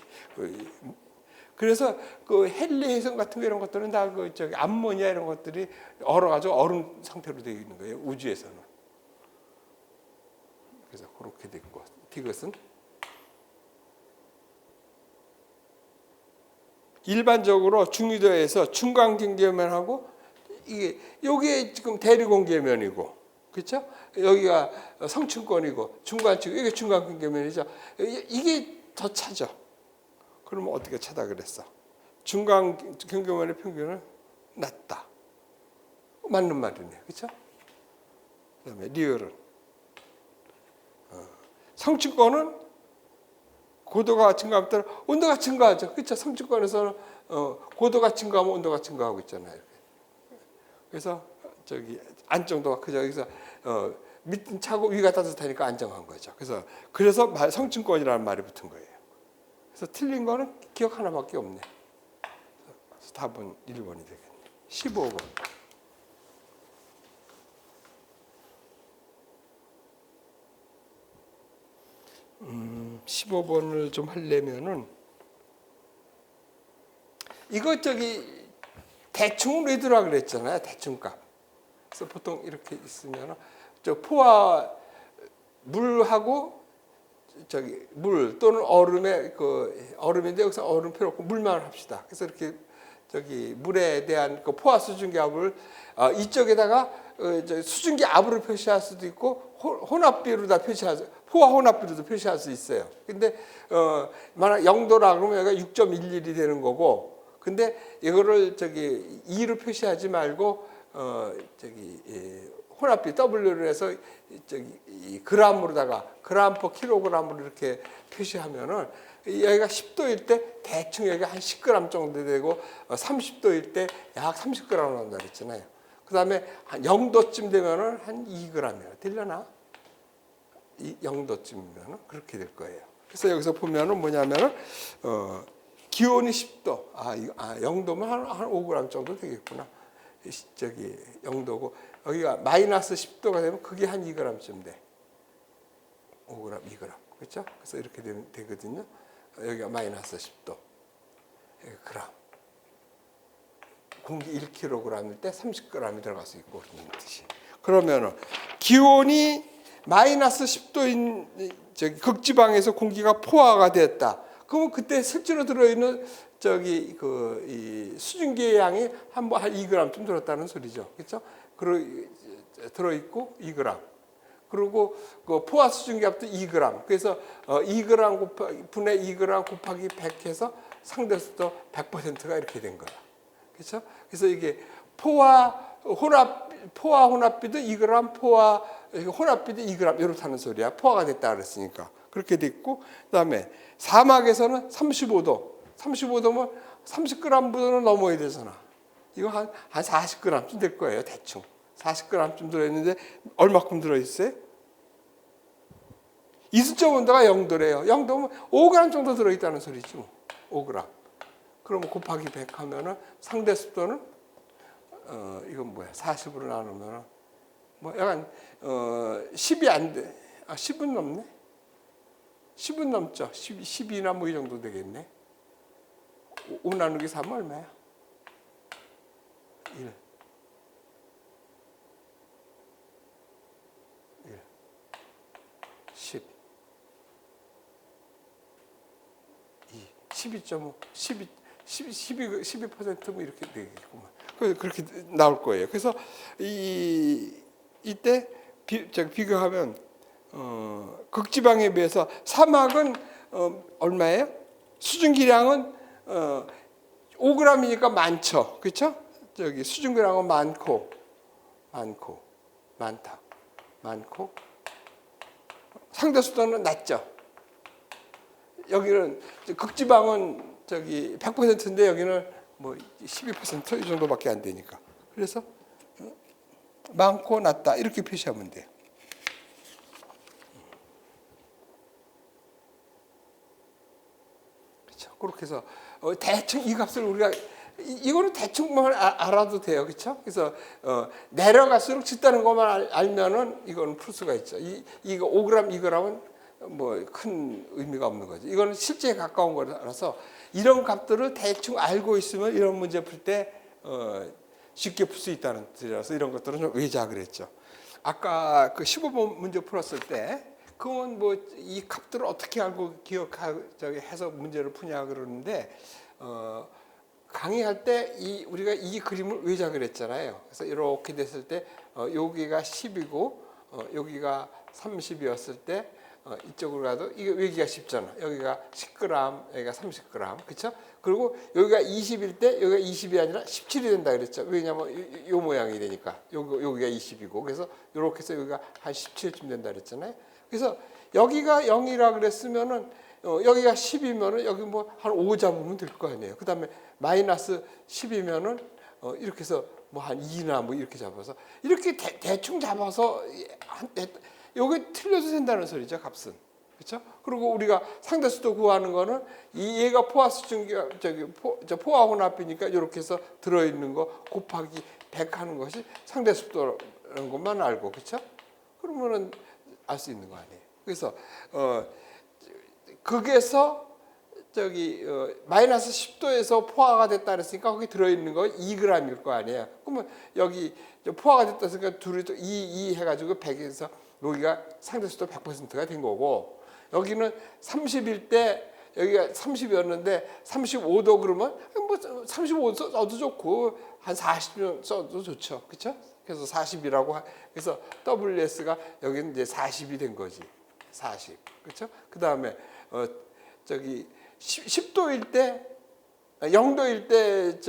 그래서 그 헨리 해성 같은 거 이런 것들은 다 그 저기 암모니아 이런 것들이 얼어가지고 얼은 상태로 되어 있는 거예요. 우주에서는. 그래서 그렇게 됐고, 디귿은 일반적으로 중위도에서 중간경계면하고 이게 지금 대리공계면이고, 그렇죠? 여기가 성층권이고 중간층, 이게 중간경계면이죠. 이게 더 차죠. 그러면 어떻게 차다 그랬어? 중간경계면의 평균은 낮다. 맞는 말이네요. 그렇죠? 그다음에 리을은 성층권은 고도가 증가하면 따라 온도가 증가하죠. 그렇죠? 성층권에서는 고도가 증가하면 온도가 증가하고 있잖아요. 그래서 저기 안정도가 크죠. 그래서 밑은 차고 위가 따뜻하니까 안정한 거죠. 그래서 성층권이라는 말이 붙은 거예요. 그래서 틀린 거는 기억 하나밖에 없네. 그래서 답은 1번이 되겠네. 15번. 15번을 좀 하려면은 이거 저기 대충 리드라 그랬잖아요. 대충값. 그래서 보통 이렇게 있으면 저 포화 물하고 저기 물 또는 얼음의 얼음인데 여기서 얼음 필요 없고 물만 합시다. 그래서 이렇게 저기 물에 대한 그 포화 수증기압을 이쪽에다가 수증기 압으로 표시할 수도 있고 혼합비로다 포화 혼합비로도 표시할 수 있어요. 근데 만약 0도라 그러면 여기가 6.11이 되는 거고, 근데 이거를 저기 E로 표시하지 말고 혼합비 W를 해서 저기 이 그램으로다가 그램 퍼 킬로그램으로 이렇게 표시하면은 여기가 10도일 때 대충 여기가 한 10g 정도 되고 30도일 때 약 30g 나온다 그랬잖아요. 그다음에 한 0도쯤 되면은 한 2g이나 되려나? 0도쯤이면은 그렇게 될 거예요. 그래서 여기서 보면은 뭐냐면은 기온이 10도, 0도면 한 5g 정도 되겠구나. 저기 0도고 여기가 마이너스 10도가 되면 그게 한 2g쯤 돼. 5g, 2g. 그렇죠? 그래서 이렇게 되거든요. 여기가 마이너스 10도. 그램. 공기 1kg일 때 30g이 들어갈 수 있고 그런 뜻이. 그러면은 기온이 마이너스 10도인 저기 극지방에서 공기가 포화가 됐다. 그러면 그때 실제로 들어있는 저기 이 수증기의 양이 한 2g쯤 들었다는 소리죠. 그렇죠? 그리고 들어있고 2g. 그리고 그 포화 수증기압도 2g. 그래서 2g 분의 2g 곱하기 100 해서 상대수도 100%가 이렇게 된 거야. 그렇죠? 그래서 이게 포화 혼합비도 2g, 포화 혼합비도 2g 이렇다는 소리야. 포화가 됐다 그랬으니까. 그렇게 됐고 그다음에 사막에서는 35도면 30g보다는 넘어야 되잖아. 이거 한 40g쯤 될 거예요. 대충. 40g쯤 들어있는데 얼마큼 들어있어요? 이수점 온도가 0도래요. 0도면 5g 정도 들어있다는 소리죠. 5g. 그러면 곱하기 100 하면은 상대 습도는 이건 뭐야? 40으로 나누면은 뭐 약간 10이 안 돼. 10은 넘네. 10은 넘죠. 12나 뭐 이 정도 되겠네. 5 나누기 3은 얼마야? 1. 10. 12.5, 12% 뭐 이렇게 되겠구만. 그렇게 나올 거예요. 그래서 이때 비교하면 극지방에 비해서 사막은 얼마예요? 수증기량은 5g이니까 많죠. 그렇죠? 저기 수증기량은 많고 상대 수도는 낮죠. 여기는 극지방은 저기 100%인데 여기는 뭐 12%이 정도밖에 안 되니까. 그래서 많고 낮다 이렇게 표시하면 돼요. 그렇죠. 그렇게 해서 대충 이 값을 우리가 이거는 대충만 알아도 돼요. 그렇죠? 그래서 내려갈수록 짙다는 것만 알면은 이거는 풀 수가 있죠. 이거 5g, 2g은 뭐 큰 의미가 없는 거죠. 이거는 실제에 가까운 거라서 이런 값들을 대충 알고 있으면 이런 문제 풀 때 쉽게 풀 수 있다는 뜻이라서 이런 것들은 좀 외작을 했죠. 아까 그 15번 문제 풀었을 때 그건 뭐 이 값들을 어떻게 알고 해서 문제를 푸냐 그러는데 강의할 때 우리가 이 그림을 외작을 했잖아요. 그래서 이렇게 됐을 때 여기가 10이고 여기가 30이었을 때 이쪽으로 가도 이게 외기가 쉽잖아. 여기가 10g, 여기가 30g, 그렇죠? 그리고 여기가 20일 때 여기가 20이 아니라 17이 된다 그랬죠. 왜냐하면 이 모양이 되니까 여기가 20이고 그래서 이렇게 해서 여기가 한 17쯤 된다 그랬잖아요. 그래서 여기가 0이라 그랬으면은 여기가 10이면은 여기 뭐 한 5 잡으면 될 거 아니에요. 그다음에 마이너스 10이면은 이렇게 해서 뭐 한 2나 뭐 이렇게 잡아서 이렇게 대충 잡아서 요게 틀려도 된다는 소리죠, 값은. 그렇죠? 그리고 우리가 상대수도 구하는 거는 얘가 포화 수증기 포화 혼합이니까 이렇게 해서 들어 있는 거 곱하기 100 하는 것이 상대수도라는 것만 알고. 그렇죠? 그러면은 알 수 있는 거 아니에요. 그래서 극에서 마이너스 10도에서 포화가 됐다 그랬으니까 거기 들어있는 거 2g일 거 아니에요. 그러면 여기 포화가 됐다 했으니까 둘이 또 2 해가지고 100에서 여기가 상대수도 100%가 된 거고 여기는 30일 때 여기가 30이었는데 35도 그러면 뭐 35도 써도 좋고 한 40도 써도 좋죠. 그렇죠? 그래서 40이라고 그래서 WS가 여기는 이제 40이 된 거지. 40. 그렇죠? 그다음에 10도일 때 0도일 때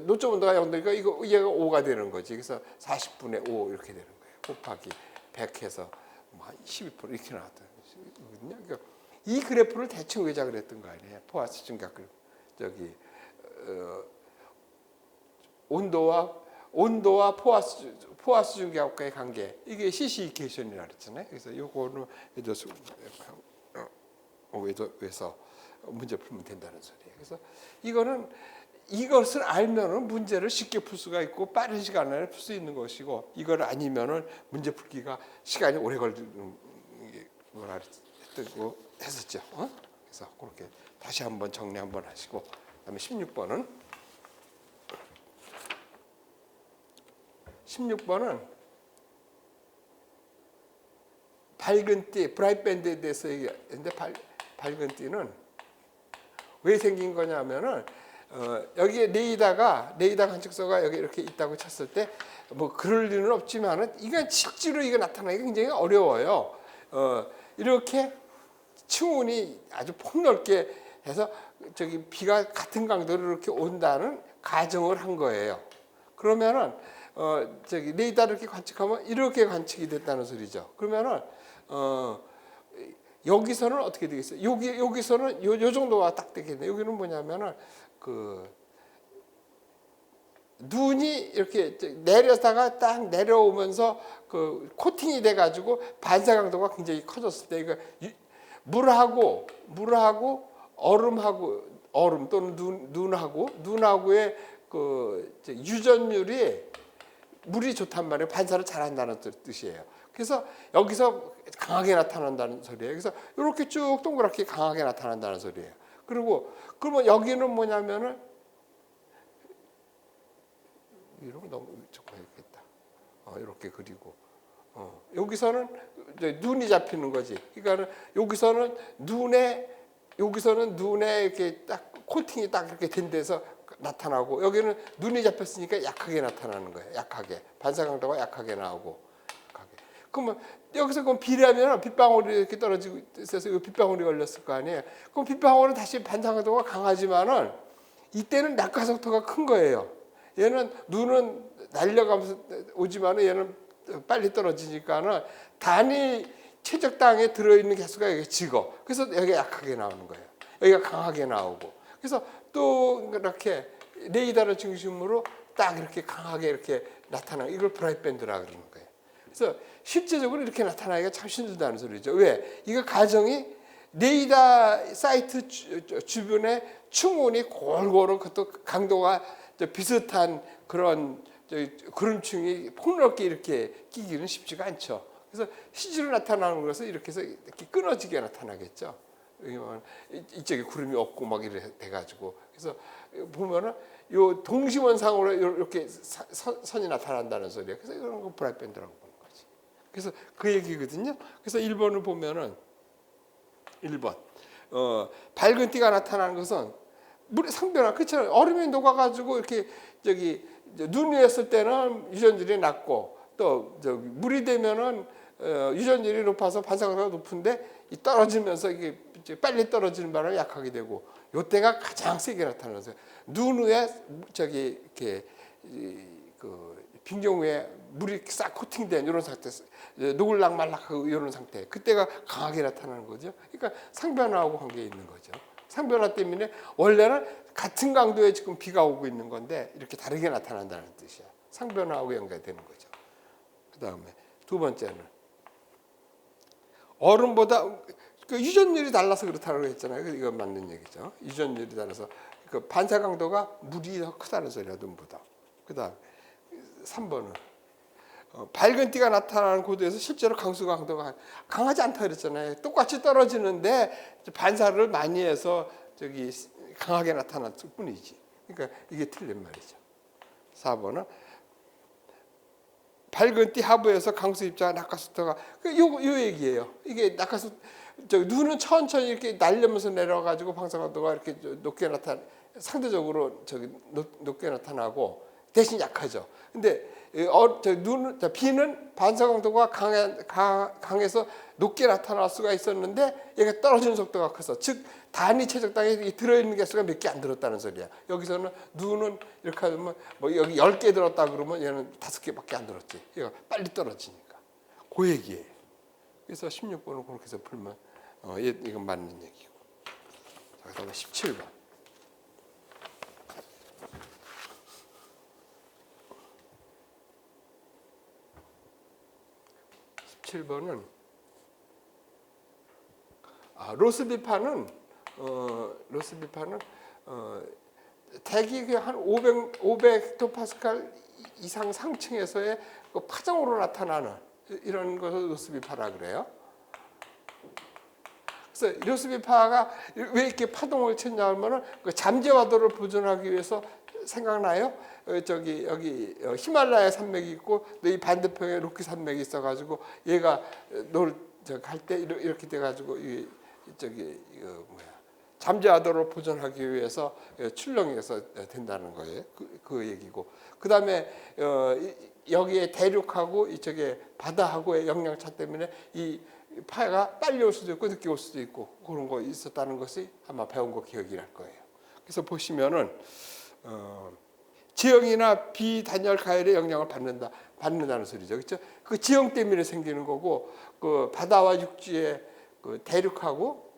노점 온도가 0도니까 이거 얘가 5가 되는 거지. 그래서 40분의 5 이렇게 되는 거예요. 곱하기 100 해서 뭐 12% 이렇게 나왔거든요. 그러니까 이 그래프를 대충 외작을 했던 거 아니에요. 포화스 증각 그래프. 온도와 포화수 증가과의 관계, 이게 CC 이퀘이션이라고 그랬잖아요. 그래서 요거는 외서 문제 풀면 된다는 소리예요. 그래서 이것을 알면은 문제를 쉽게 풀 수가 있고 빠른 시간 안에 풀 수 있는 것이고, 이걸 아니면은 문제 풀기가 시간이 오래 걸리는 거라 했었죠. 그래서 그렇게 다시 한번 정리 한번 하시고, 그다음에 16번은 밝은 띠, 브라이트 밴드에 대해서 얘기했는데, 밝은 띠는 왜 생긴 거냐면은 여기에 레이더 관측소가 여기 이렇게 있다고 쳤을 때 뭐 그럴 리는 없지만은 이건 실제로 이거 나타나기가 굉장히 어려워요. 이렇게 층운이 아주 폭넓게 해서 비가 같은 강도로 이렇게 온다는 가정을 한 거예요. 그러면은 레이더를 이렇게 관측하면 이렇게 관측이 됐다는 소리죠. 그러면은 여기서는 어떻게 되겠어요? 여기서는 요 정도가 딱 되겠네. 여기는 뭐냐면은 눈이 이렇게 내려다가 딱 내려오면서 코팅이 돼가지고 반사 강도가 굉장히 커졌을 때, 이거 물하고 얼음 또는 눈하고의 유전율이, 물이 좋단 말이에요. 반사를 잘한다는 뜻이에요. 그래서 여기서 강하게 나타난다는 소리예요. 그래서 이렇게 쭉 동그랗게 강하게 나타난다는 소리예요. 그러면 여기는 뭐냐면은, 이런 거 너무 적어야겠다. 이렇게 그리고 여기서는 눈이 잡히는 거지. 그러니까 여기서는 눈에 이렇게 딱 코팅이 딱 이렇게 된 데서 나타나고, 여기는 눈이 잡혔으니까 약하게 나타나는 거예요. 약하게 반사 강도가 약하게 나오고. 그러면 여기서 그럼 비라면 빗방울이 이렇게 떨어지고 있어서 이 빗방울이 걸렸을 거 아니에요. 그럼 빗방울은 다시 반사 강도가 강하지만은 이때는 낙하속도가 큰 거예요. 얘는 눈은 날려가면서 오지만은 얘는 빨리 떨어지니까는 단위 최적 땅에 들어있는 개수가 여기 적어. 그래서 여기가 약하게 나오는 거예요. 여기가 강하게 나오고. 그래서 또 이렇게 레이더를 중심으로 딱 이렇게 강하게 이렇게 나타나는, 이걸 브라이트 밴드라고 그러는 거예요. 그래서 실제적으로 이렇게 나타나기가 참 힘들다는 소리죠. 왜? 이거 가정이 레이더 사이트 주변에 충운이 골고루 그것도 강도가 비슷한 그런 구름층이 폭넓게 이렇게 끼기는 쉽지가 않죠. 그래서 실제로 나타나는 것은 이렇게 해서 이렇게 끊어지게 나타나겠죠. 이쪽에 구름이 없고 막 이래 돼가지고, 그래서 보면은 요 동심원상으로 이렇게 선이 나타난다는 소리예요. 그래서 이런 거 브라이트 밴드라고 보는 거지. 그래서 그 얘기거든요. 그래서 1번을 보면은 1번 밝은 띠가 나타나는 것은 물의 상변화, 그렇잖아요. 얼음이 녹아가지고 이렇게 눈 위에 있을 때는 유전율이 낮고, 또 물이 되면은 유전율이 높아서 반사각도가 높은데 이 떨어지면서 이게 빨리 떨어지는 바람에 약하게 되고, 요때가 가장 세게 나타나서 눈 위에 이렇게 빙경 위에 물이 싹 코팅된 이런 상태, 노글락말락하고 이런 상태, 그때가 강하게 나타나는 거죠. 그러니까 상변화하고 관계 있는 거죠. 상변화 때문에 원래는 같은 강도에 지금 비가 오고 있는 건데 이렇게 다르게 나타난다는 뜻이야. 상변화하고 연결되는 거죠. 그 다음에 두 번째는 얼음보다 유전율이 달라서 그렇다고 했잖아요. 이건 맞는 얘기죠. 유전율이 달라서 반사 강도가 물이 더 크다는 소리야, 눈보다. 그 다음 3번은 밝은 띠가 나타나는 고도에서 실제로 강수강도가 강하지 않다 그랬잖아요. 똑같이 떨어지는데 반사를 많이 해서 강하게 나타났을 뿐이지. 그러니까 이게 틀린 말이죠. 4번은 밝은 띠 하부에서 강수 입자가 낙하수도가 요 얘기예요. 이게 낙하수 눈은 천천히 이렇게 날려면서 내려가지고 방사강도가 이렇게 높게 상대적으로 높게 나타나고, 대신 약하죠. 근데 B는 반사 강도가 강해서 높게 나타날 수가 있었는데 얘가 떨어지는 속도가 커서, 즉 단위 최적당에 들어있는 개수가 몇 개 안 들었다는 소리야. 여기서는 누는 이렇게 하면 뭐 여기 10개 들었다 그러면 얘는 5개밖에 안 들었지. 얘가 빨리 떨어지니까. 그 얘기예요. 그래서 16번은 그렇게 해서 풀면 이건 맞는 얘기고. 자, 그다음에 17번. 17번은 로스비파는 대기 한 500헥토파스칼 이상 상층에서의 그 파장으로 나타나는 이런 것을 로스비파라 그래요. 그래서 로스비파가 왜 이렇게 파동을 쳤냐 하면은 그 잠재화도를 보존하기 위해서, 생각나요? 여기 히말라야 산맥이 있고 이 반대편에 로키 산맥이 있어가지고 얘가 갈 때 이렇게 돼가지고 잠재화도를 보존하기 위해서 출렁해서 된다는 거예요. 그 얘기고. 그 다음에 여기에 대륙하고 이쪽에 바다하고의 영향차 때문에 이 파가 빨리 올 수도 있고 늦게 올 수도 있고 그런 거 있었다는 것이 아마 배운 거 기억이 날 거예요. 그래서 보시면은 지형이나 비단열 가열의 영향을 받는다는 소리죠. 그렇죠? 그 지형 때문에 생기는 거고, 그 바다와 육지의 그 대륙하고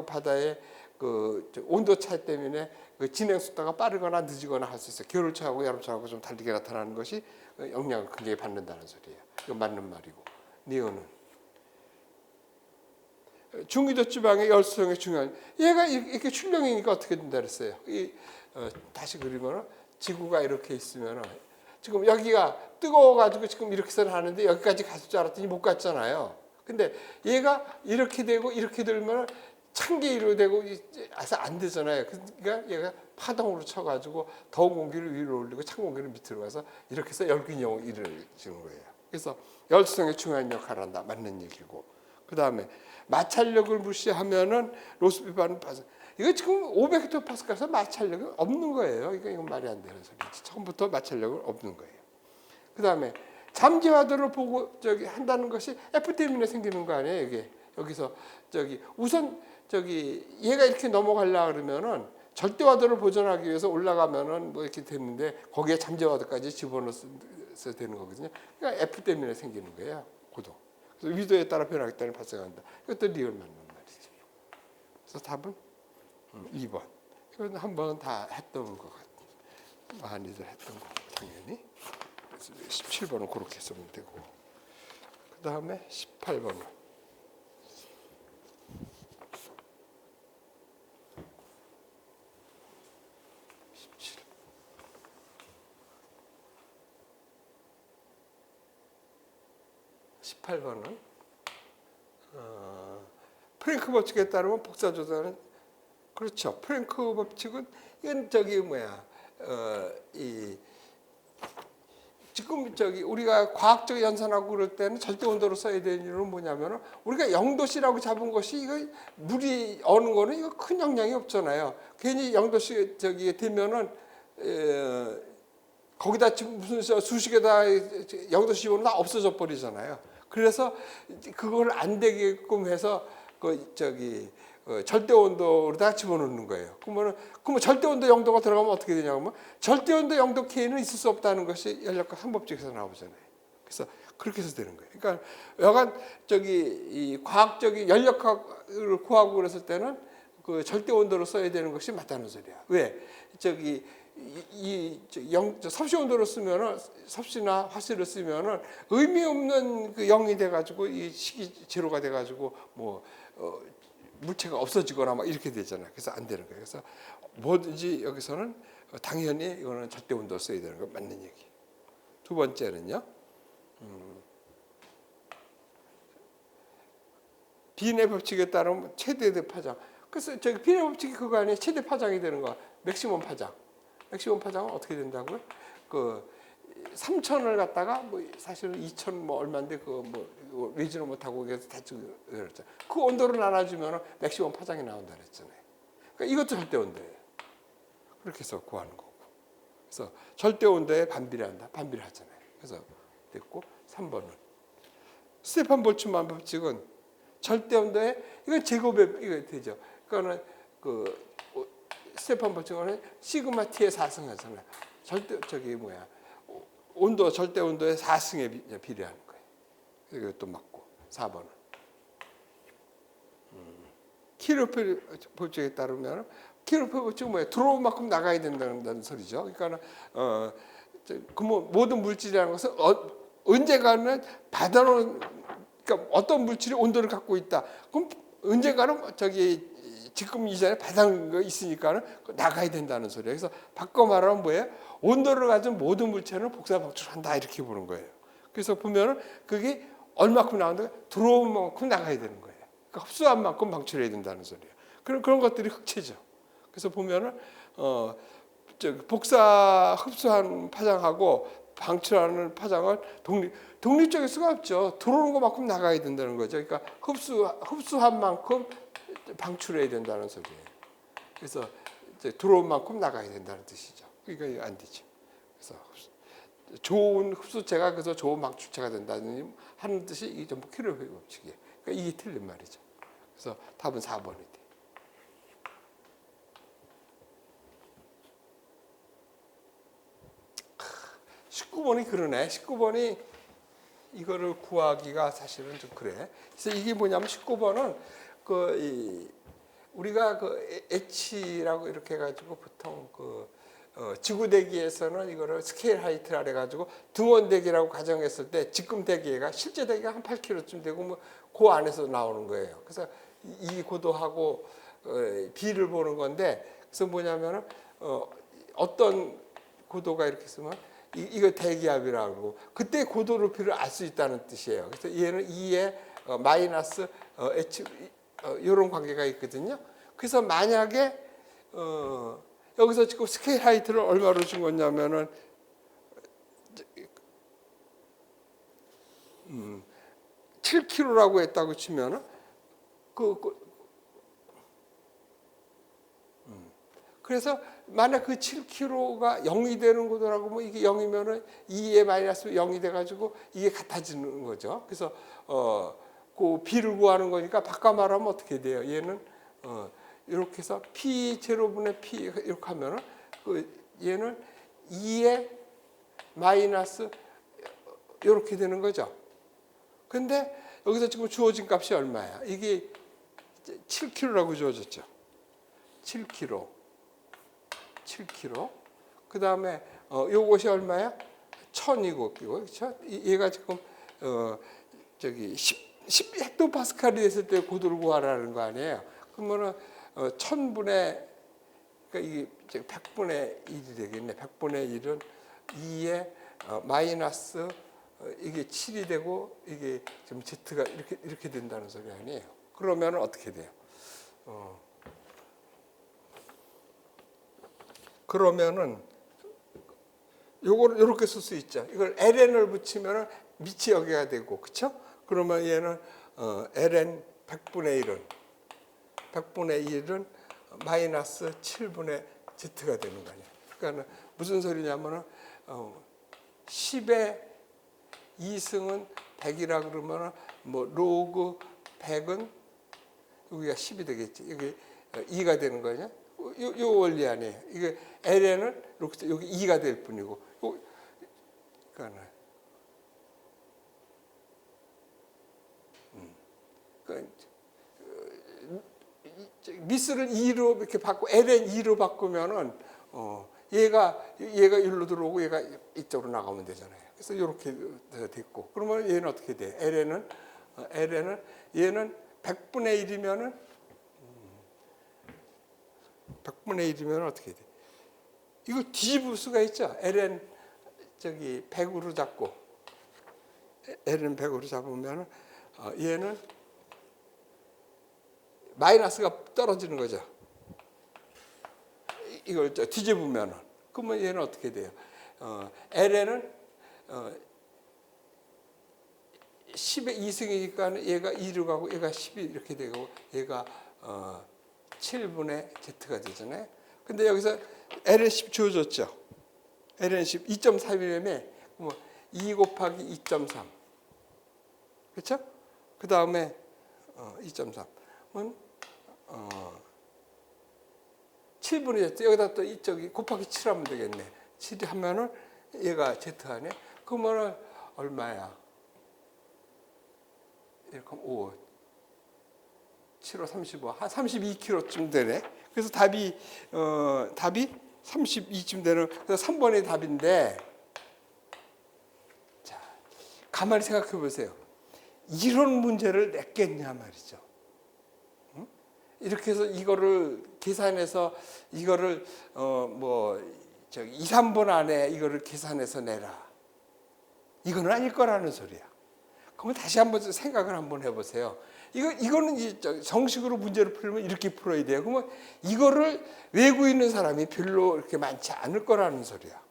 바다의 그 온도 차이 때문에 그 진행 속도가 빠르거나 늦거나 할 수 있어요. 겨울철하고 여름철하고 좀 다르게 나타나는 것이 영향을 굉장히 받는다는 소리예요. 이거 맞는 말이고. 니온은 중위도 지방의 열수성이 중요한, 얘가 이렇게 출렁이니까 어떻게 된다 그랬어요. 다시 그리면 지구가 이렇게 있으면 지금 여기가 뜨거워가지고 지금 이렇게선 하는데 여기까지 갔을 줄 알았더니 못 갔잖아요. 근데 얘가 이렇게 되고 이렇게 들면 찬계위로 되고 안 되잖아요. 그러니까 얘가 파동으로 쳐가지고 더운 공기를 위로 올리고 찬 공기를 밑으로 가서 이렇게 해서 열균형을 이루어지는 거예요. 그래서 열수성에 중요한 역할을 한다. 맞는 얘기고. 그 다음에 마찰력을 무시하면은 로스비파는 이거 지금 500헥토파스칼에서 마찰력이 없는 거예요. 이건 말이 안 되는 소리지. 처음부터 마찰력은 없는 거예요. 그 다음에 잠재화도를 보고 한다는 것이 F 때문에 생기는 거 아니에요. 이게 여기서 우선 얘가 이렇게 넘어가려 그러면은 절대화도를 보존하기 위해서 올라가면은 뭐 이렇게 됐는데 거기에 잠재화도까지 집어넣어서 되는 거거든요. 그러니까 F 때문에 생기는 거예요. 고도. 그래서 위도에 따라 변하기 때문에 발생한다. 이것도 리얼 맞는 말이죠. 그래서 답은 2번. 이건 한번 다 했던 것 같아요. 많이들 했던 거 당연히. 17번은 그렇게 쓰면 되고. 그 다음에 18번은 18번은 프랭크 법칙에 따르면 복사조사는, 그렇죠. 프랭크 법칙은 이건 지금 우리가 과학적 연산하고 그럴 때는 절대 온도로 써야 되는 이유는 뭐냐면은 우리가 0도씨라고 잡은 것이 이거 물이 어는 거는 이거 큰 영향이 없잖아요. 괜히 0도씨 되면은 거기다 지금 무슨 수식에다 0도씨 오면 다 없어져 버리잖아요. 그래서 그걸 안 되게끔 해서 절대 온도로다 집어넣는 거예요. 그러면 절대 온도 0도가 들어가면 어떻게 되냐면 절대 온도 0도 K는 있을 수 없다는 것이 연력학 한 법칙에서 나오잖아요. 그래서 그렇게 해서 되는 거예요. 그러니까 여간 이 과학적인 연력학을 구하고 그랬을 때는 그 절대 온도로 써야 되는 것이 맞다는 소리야. 왜? 섭씨 온도로 쓰면은, 섭씨나 화씨를 쓰면은 의미 없는 그 0이 돼가지고 이 식이 제로가 돼가지고 물체가 없어지거나 막 이렇게 되잖아요. 그래서 안 되는 거예요. 그래서 뭐든지 여기서는 당연히 이거는 절대 온도 써야 되는 거 맞는 얘기. 두 번째는요. 비내 법칙에 따르면 최대 파장. 그래서 비내 법칙이 그거 아니에요. 최대 파장이 되는 거. 맥시멈 파장. 맥시멈 파장은 어떻게 된다고요? 3,000을 갖다가 사실은 2,000 얼마인데 외지는 못하고 그래서 대충 그랬죠. 그 온도로 나눠주면 맥시멈 파장이 나온다 그랬잖아요. 그러니까 이것도 절대 온도예요. 그렇게 해서 구하는 거고. 그래서 절대 온도에 반비례한다. 반비례하잖아요. 그래서 됐고 3번은 스테판 볼츠만 법칙은 절대 온도에 이건 제곱에 이거 되죠. 그거는 그 스테판 볼츠는 시그마 t에 4승하잖아요. 절대 저기 뭐야 온도 절대 온도에 4승에 비례하는 거예요. 이것도 맞고 4번은 키르페 법칙에 따르면 키르페 법칙은 뭐예요? 들어온 만큼 나가야 된다는 소리죠. 그러니까 그 모든 물질이라는 것은 언젠가는 받아놓은 그러니까 어떤 물질이 온도를 갖고 있다. 그럼 언젠가는 저기 지금 이전에 받아놓은 거 있으니까는 나가야 된다는 소리예요. 그래서 바꿔 말하면 뭐예요? 온도를 가진 모든 물체는 복사 방출한다 이렇게 보는 거예요. 그래서 보면은 그게 얼마큼 나오는데 들어온 만큼 나가야 되는 거예요. 그러니까 흡수한 만큼 방출해야 된다는 소리예요. 그런 것들이 흑체죠. 그래서 보면은 복사 흡수한 파장하고 방출하는 파장을 독립적일 수가 없죠. 들어오는 것만큼 나가야 된다는 거죠. 그러니까 흡수한 만큼 방출해야 된다는 소리예요. 그래서 이제 들어온 만큼 나가야 된다는 뜻이죠. 그러니까 이거 안 되죠. 그래서 좋은 흡수체가 그래서 좋은 방출체가 된다는 하는 뜻이 이게 전부 키르케 법칙이에요. 그러니까 이게 틀린 말이죠. 그래서 답은 4번이 돼. 19번이 그러네. 19번이 이거를 구하기가 사실은 좀 그래. 그래서 이게 뭐냐면 19번은 우리가 H라고 이렇게 해가지고 보통 지구대기에서는 이거를 스케일 하이트라 해가지고 등원대기라고 가정했을 때 지금 대기가 실제 대기가 한 8km쯤 되고 뭐 그 안에서 나오는 거예요. 그래서 이 고도하고 B를 보는 건데 그래서 뭐냐면은 어떤 고도가 이렇게 있으면 이거 대기압이라고 그러고 그때 고도 높이를 알 수 있다는 뜻이에요. 그래서 얘는 2에 마이너스 H 이런 관계가 있거든요. 그래서 만약에 여기서 지금 스케일 하이트를 얼마로 준 거냐면은 7km라고 했다고 치면은 그래서 만약 그 7km가 0이 되는 거더라고 뭐 이게 0이면은 2에 마이너스 0이 돼 가지고 이게 같아지는 거죠. 그래서 그 B를 구하는 거니까 바꿔 말하면 어떻게 돼요? 얘는 이렇게 해서 P 제로분의 P 이렇게 하면은 얘는 2에 마이너스 이렇게 되는 거죠. 근데 여기서 지금 주어진 값이 얼마야? 이게 7kg라고 주어졌죠. 7kg. 그 다음에 요것이 얼마야? 1000이고, 그렇죠? 얘가 지금 저기 10 헥토파스칼이 됐을 때 고도를 구하라는 거 아니에요? 그러면은 1000분의 그러니까 이게 100분의 1이 되겠네. 100분의 1은 2에 마이너스 이게 7이 되고 이게 지금 Z가 이렇게 된다는 소리 아니에요? 그러면 어떻게 돼요? 그러면은 요거를 이렇게 쓸 수 있죠. 이걸 ln을 붙이면은 밑이 여기가 되고, 그렇죠? 그러면 얘는 ln 100분의 1은 마이너스 7분의 z가 되는 거 아니에요. 그러니까 무슨 소리냐면은 10의 2승은 100이라 그러면은 뭐 로그 100은 여기가 10이 되겠지. 여기 2가 되는 거냐? 요 원리 아니에요. 이게 ln은 이렇게 여기 2가 될 뿐이고, 그러니까 미스를 2로 이렇게 바꾸 ln 2로 바꾸면은 얘가 여기로 들어오고 얘가 이쪽으로 나가면 되잖아요. 그래서 이렇게 됐고, 그러면 얘는 어떻게 돼? ln은 얘는 100분의 1이면은 100분의 1이면 어떻게 돼? 이거 뒤집을 수가 있죠. ln 저기 100으로 잡고 ln 100으로 잡으면 얘는 마이너스가 떨어지는 거죠. 이걸 뒤집으면 그러면 얘는 어떻게 돼요? ln은 10의 2승이니까 얘가 2로 가고 얘가 10이 이렇게 되고 얘가 7분의 z가 되잖아요. 근데 여기서 ln 10 주어졌죠. Ln 10 2.3이라며 뭐 2 곱하기 2.3 그렇죠? 그 다음에 2.3은 7분의 Z 여기다 또 이쪽이 곱하기 7 하면 되겠네. 7 하면은 얘가 Z 하네. 그러면은 얼마야? 이렇게 5 7호 35 한 32kg쯤 되네. 그래서 답이 32쯤 되는 그래서 3번이 답인데 자 가만히 생각해 보세요. 이런 문제를 냈겠냐 말이죠. 응? 이렇게 해서 이거를 계산해서 이거를 2, 3분 안에 이거를 계산해서 내라. 이거는 아닐 거라는 소리야. 그러면 다시 한번 생각을 한번 해보세요. 이거는 이제 정식으로 문제를 풀면 이렇게 풀어야 돼요. 그러면 이거를 외우고 있는 사람이 별로 이렇게 많지 않을 거라는 소리야.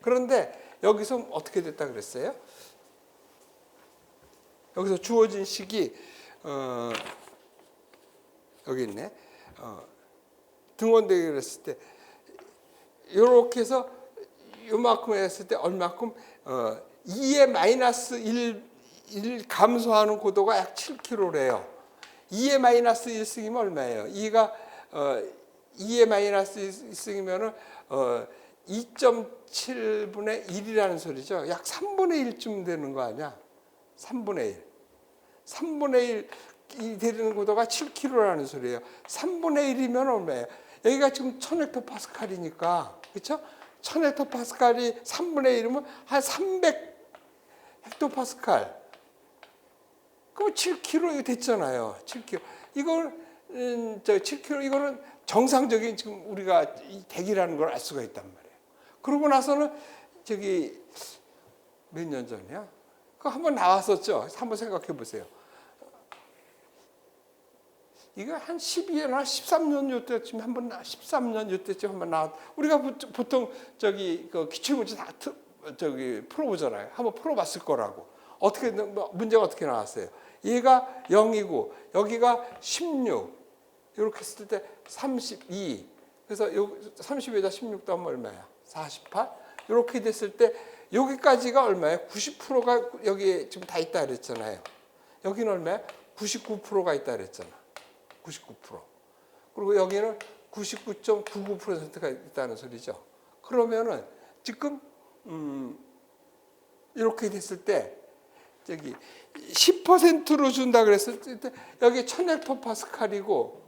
그런데 여기서 어떻게 됐다 그랬어요? 여기서 주어진 식이 여기 있네. 등원되게 그랬을 때 이렇게 해서 요만큼 했을 때 얼마큼 2의 마이너스 1 감소하는 고도가 약 7km래요. 2의 마이너스 1승이면 얼마예요? 2가 2의 마이너스 1승이면은 2.7분의 1이라는 소리죠. 약 3분의 1쯤 되는 거 아니야? 3분의 1. 3분의 1이 되는 고도가 7km라는 소리예요. 3분의 1이면 얼마예요? 여기가 지금 1000헥토파스칼이니까 그렇죠? 1000헥토파스칼이 3분의 1이면 한 300 헥토파스칼. 그럼 7kg 이거 됐잖아요. 7kg. 이건 7kg 이거는 정상적인 지금 우리가 대기라는 걸 알 수가 있단 말이에요. 그러고 나서는 몇 년 전이야? 그거 한번 나왔었죠. 한번 생각해 보세요. 이거 한 12년, 13년 요때쯤 한번 13년 요때쯤 한번 나왔. 우리가 보통 그 기출문제 다 풀어보잖아요. 한번 풀어봤을 거라고. 어떻게 문제가 어떻게 나왔어요? 얘가 0이고 여기가 16 이렇게 했을 때 32 그래서 32에다 16 더하면 얼마야? 48 이렇게 됐을 때 여기까지가 얼마예요? 90%가 여기에 지금 다 있다 그랬잖아요. 여기는 얼마야? 99%가 있다 그랬잖아. 99%. 그리고 여기는 99.99%가 있다는 소리죠. 그러면은 지금 이렇게 됐을 때 10%로 준다 그랬을 때 여기 1000헥토파스칼이고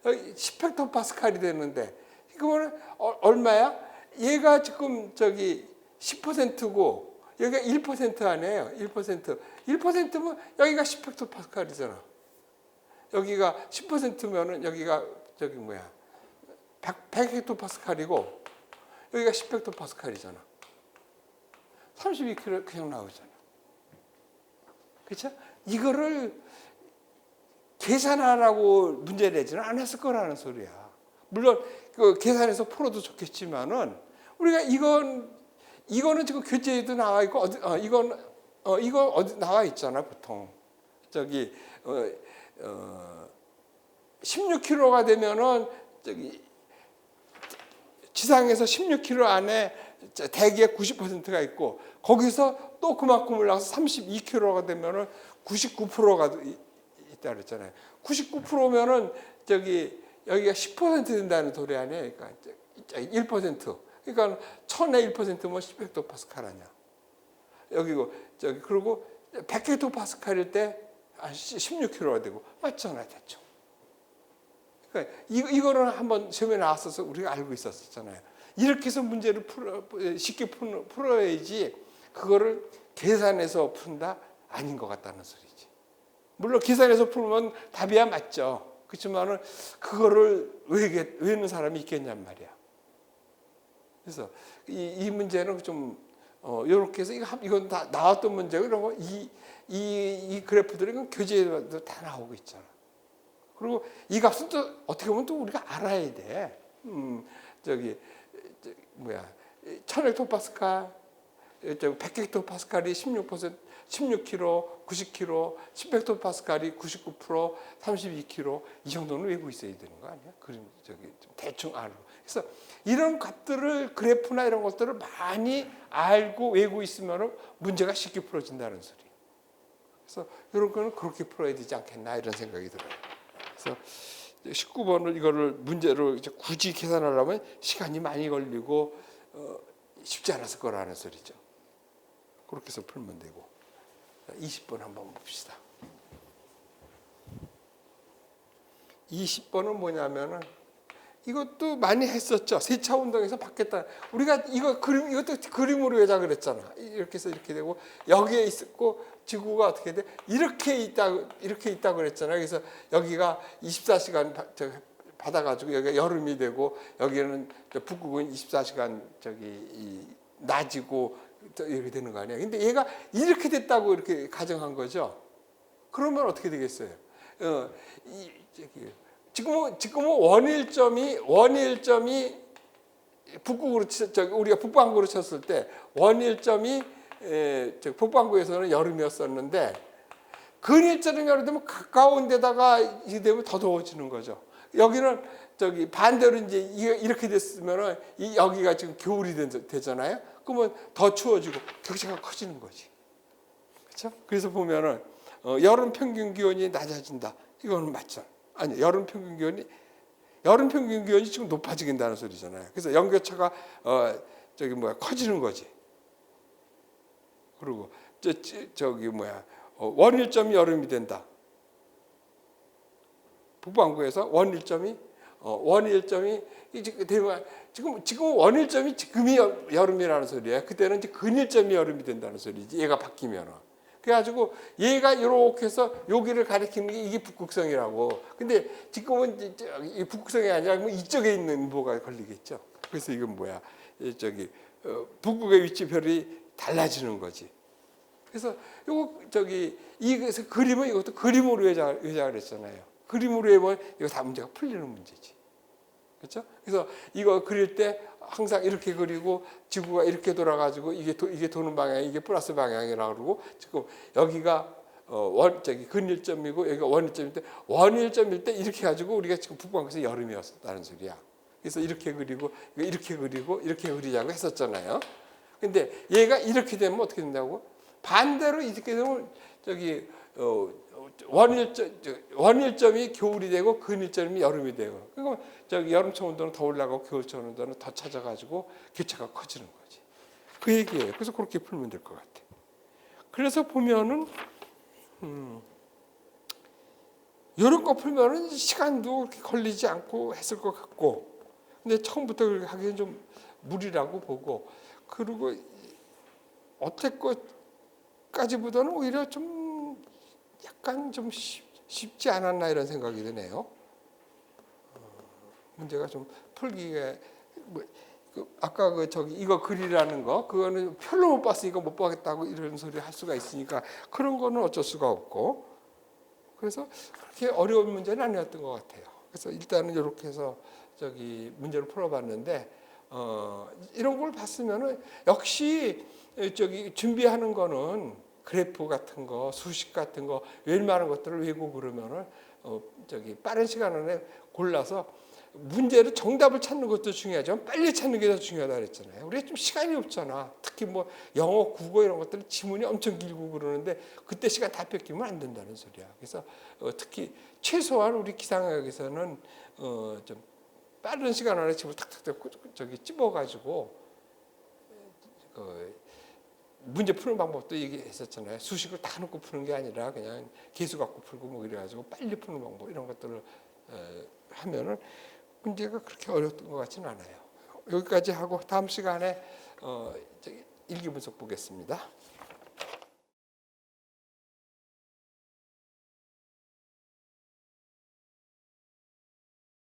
여기 10헥토파스칼이 되는데 그러면 얼마야? 얘가 지금 10%고 여기가 1% 아니에요. 1%. 1%면 여기가 10헥토파스칼이잖아. 여기가 10%면은 여기가 100헥토파스칼이고 여기가 10헥토파스칼이잖아. 32kg 그냥 나오잖아. 그렇죠? 이거를 계산하라고 문제 내지는 않았을 거라는 소리야. 물론 그 계산해서 풀어도 좋겠지만은 우리가 이거는 지금 교재에도 나와 있고 이거 어디 나와 있잖아 보통 16kg가 되면은 지상에서 16kg 안에 대기의 90%가 있고 거기서 또 그만큼 올라가서 32kg가 되면은 99%가 있다 그랬잖아요. 99%면은 여기가 10% 된다는 소리 아니에요. 그러니까 1%. 그러니까 1000의 1%면 10헥토파스칼 아니야. 여기고 그리고 100헥토파스칼일 때 16kg가 되고 맞잖아요, 대충. 그러니까 이거는 한번 시험에 나왔어서 우리가 알고 있었잖아요. 이렇게 해서 문제를 쉽게 풀어야지 그거를 계산해서 푼다? 아닌 것 같다는 소리지. 물론 계산해서 풀면 답이야 맞죠. 그렇지만은 그거를 외우는 사람이 있겠냔 말이야. 그래서 이 문제는 좀 이렇게 해서 이건 다 나왔던 문제고 이런 거 이 그래프들이 교재에도 다 나오고 있잖아. 그리고 이 값은 또 어떻게 보면 또 우리가 알아야 돼. 1000헥토파스칼 100헥토파스칼이 16kg, 90kg, 10헥토파스칼이 99%, 32kg 이 정도는 외고 있어야 되는 거 아니야? 그럼 대충 알고. 그래서 이런 값들을 그래프나 이런 것들을 많이 알고 외고 있으면 문제가 쉽게 풀어진다는 소리. 그래서 이런 거는 그렇게 풀어야 되지 않겠나 이런 생각이 들어요. 그래서 19번을 이거를 문제로 이제 굳이 계산하려면 시간이 많이 걸리고 쉽지 않았을 거라는 소리죠. 그렇게 해서 풀면 되고. 20번 한번 봅시다. 20번은 뭐냐면은 이것도 많이 했었죠. 세차 운동에서 받겠다. 우리가 이것도 그림으로 외자 그랬잖아. 이렇게 해서 이렇게 되고 여기에 있고 지구가 어떻게 돼? 이렇게 있다 그랬잖아요. 그래서 여기가 24시간 받아가지고 여기가 여름이 되고 여기는 북극은 24시간 낮이고 이렇게 되는 거 아니에요. 근데 얘가 이렇게 됐다고 이렇게 가정한 거죠. 그러면 어떻게 되겠어요? 지금은 원일점이 북극으로 우리가 북반구로 쳤을 때 원일점이 북반구에서는 여름이었었는데 근일점이 여름 되면 가까운 데다가 이게 되면 더 더워지는 거죠. 여기는 반대로 이제 이렇게 됐으면은 여기가 지금 겨울이 되잖아요. 그러면 더 추워지고 격차가 커지는 거지. 그렇죠? 그래서 보면은 여름 평균 기온이 낮아진다. 이거는 맞죠. 아니 여름 평균 기온이 지금 높아지긴다는 소리잖아요. 그래서 연교차가 커지는 거지. 그리고 원일점이 여름이 된다. 북반구에서 원일점이 되면 지금 원일점이 지금이 여름이라는 소리예요. 그때는 이제 근일점이 여름이 된다는 소리지. 얘가 바뀌면은. 그래가지고 얘가 이렇게 해서 여기를 가리키는 게 이게 북극성이라고. 근데 지금은 이 북극성이 아니라 이쪽에 있는 뭐가 걸리겠죠. 그래서 이건 뭐야? 북극의 위치별이 달라지는 거지. 그래서 이것을 그림은 이것도 그림으로 외자 그랬잖아요. 그림으로 해보면 이거 다 문제가 풀리는 문제지. 그렇죠? 그래서 이거 그릴 때 항상 이렇게 그리고 지구가 이렇게 돌아가지고 이게 도는 방향이 이게 플러스 방향이라고 그러고 지금 여기가 근일점이고 여기가 원일점일 때 이렇게 가지고 우리가 지금 북반구에서 여름이었다는 소리야. 그래서 이렇게 그리고 이렇게 그리자고 했었잖아요. 근데 얘가 이렇게 되면 어떻게 된다고? 반대로 이렇게 되면 원일점이 겨울이 되고 근일점이 여름이 되고 그러면 여름철 온도는 더 올라가고 겨울철 온도는 더 찾아가지고 교차가 커지는 거지. 그 얘기예요. 그래서 그렇게 풀면 될 것 같아. 그래서 보면은 이런 거 풀면은 시간도 그렇게 걸리지 않고 했을 것 같고, 근데 처음부터 하기엔 좀 무리라고 보고, 그리고 어때까지보다는 오히려 좀 약간 좀 쉽지 않았나 이런 생각이 드네요. 문제가 좀 풀기에 아까 이거 그리라는 거 그거는 별로 못 봤으니까 이거 못 보겠다고 이런 소리 할 수가 있으니까 그런 거는 어쩔 수가 없고, 그래서 그렇게 어려운 문제는 아니었던 것 같아요. 그래서 일단은 이렇게 해서 문제를 풀어봤는데 이런 걸 봤으면은 역시 준비하는 거는 그래프 같은 거, 수식 같은 거, 웬만한 것들을 외우고 그러면은 빠른 시간 안에 골라서 문제를 정답을 찾는 것도 중요하지만 빨리 찾는 게 더 중요하다 그랬잖아요. 우리가 좀 시간이 없잖아. 특히 뭐 영어, 국어 이런 것들은 지문이 엄청 길고 그러는데 그때 시간 다 뺏기면 안 된다는 소리야. 그래서 특히 최소한 우리 기상학에서는 좀 빠른 시간 안에 지문 탁탁 찝어가지고 문제 푸는 방법도 얘기했었잖아요. 수식을 다 놓고 푸는 게 아니라 그냥 개수 갖고 풀고 뭐 이래가지고 빨리 푸는 방법 이런 것들을 하면은 문제가 그렇게 어려웠던 것 같지는 않아요. 여기까지 하고 다음 시간에 일기 분석 보겠습니다.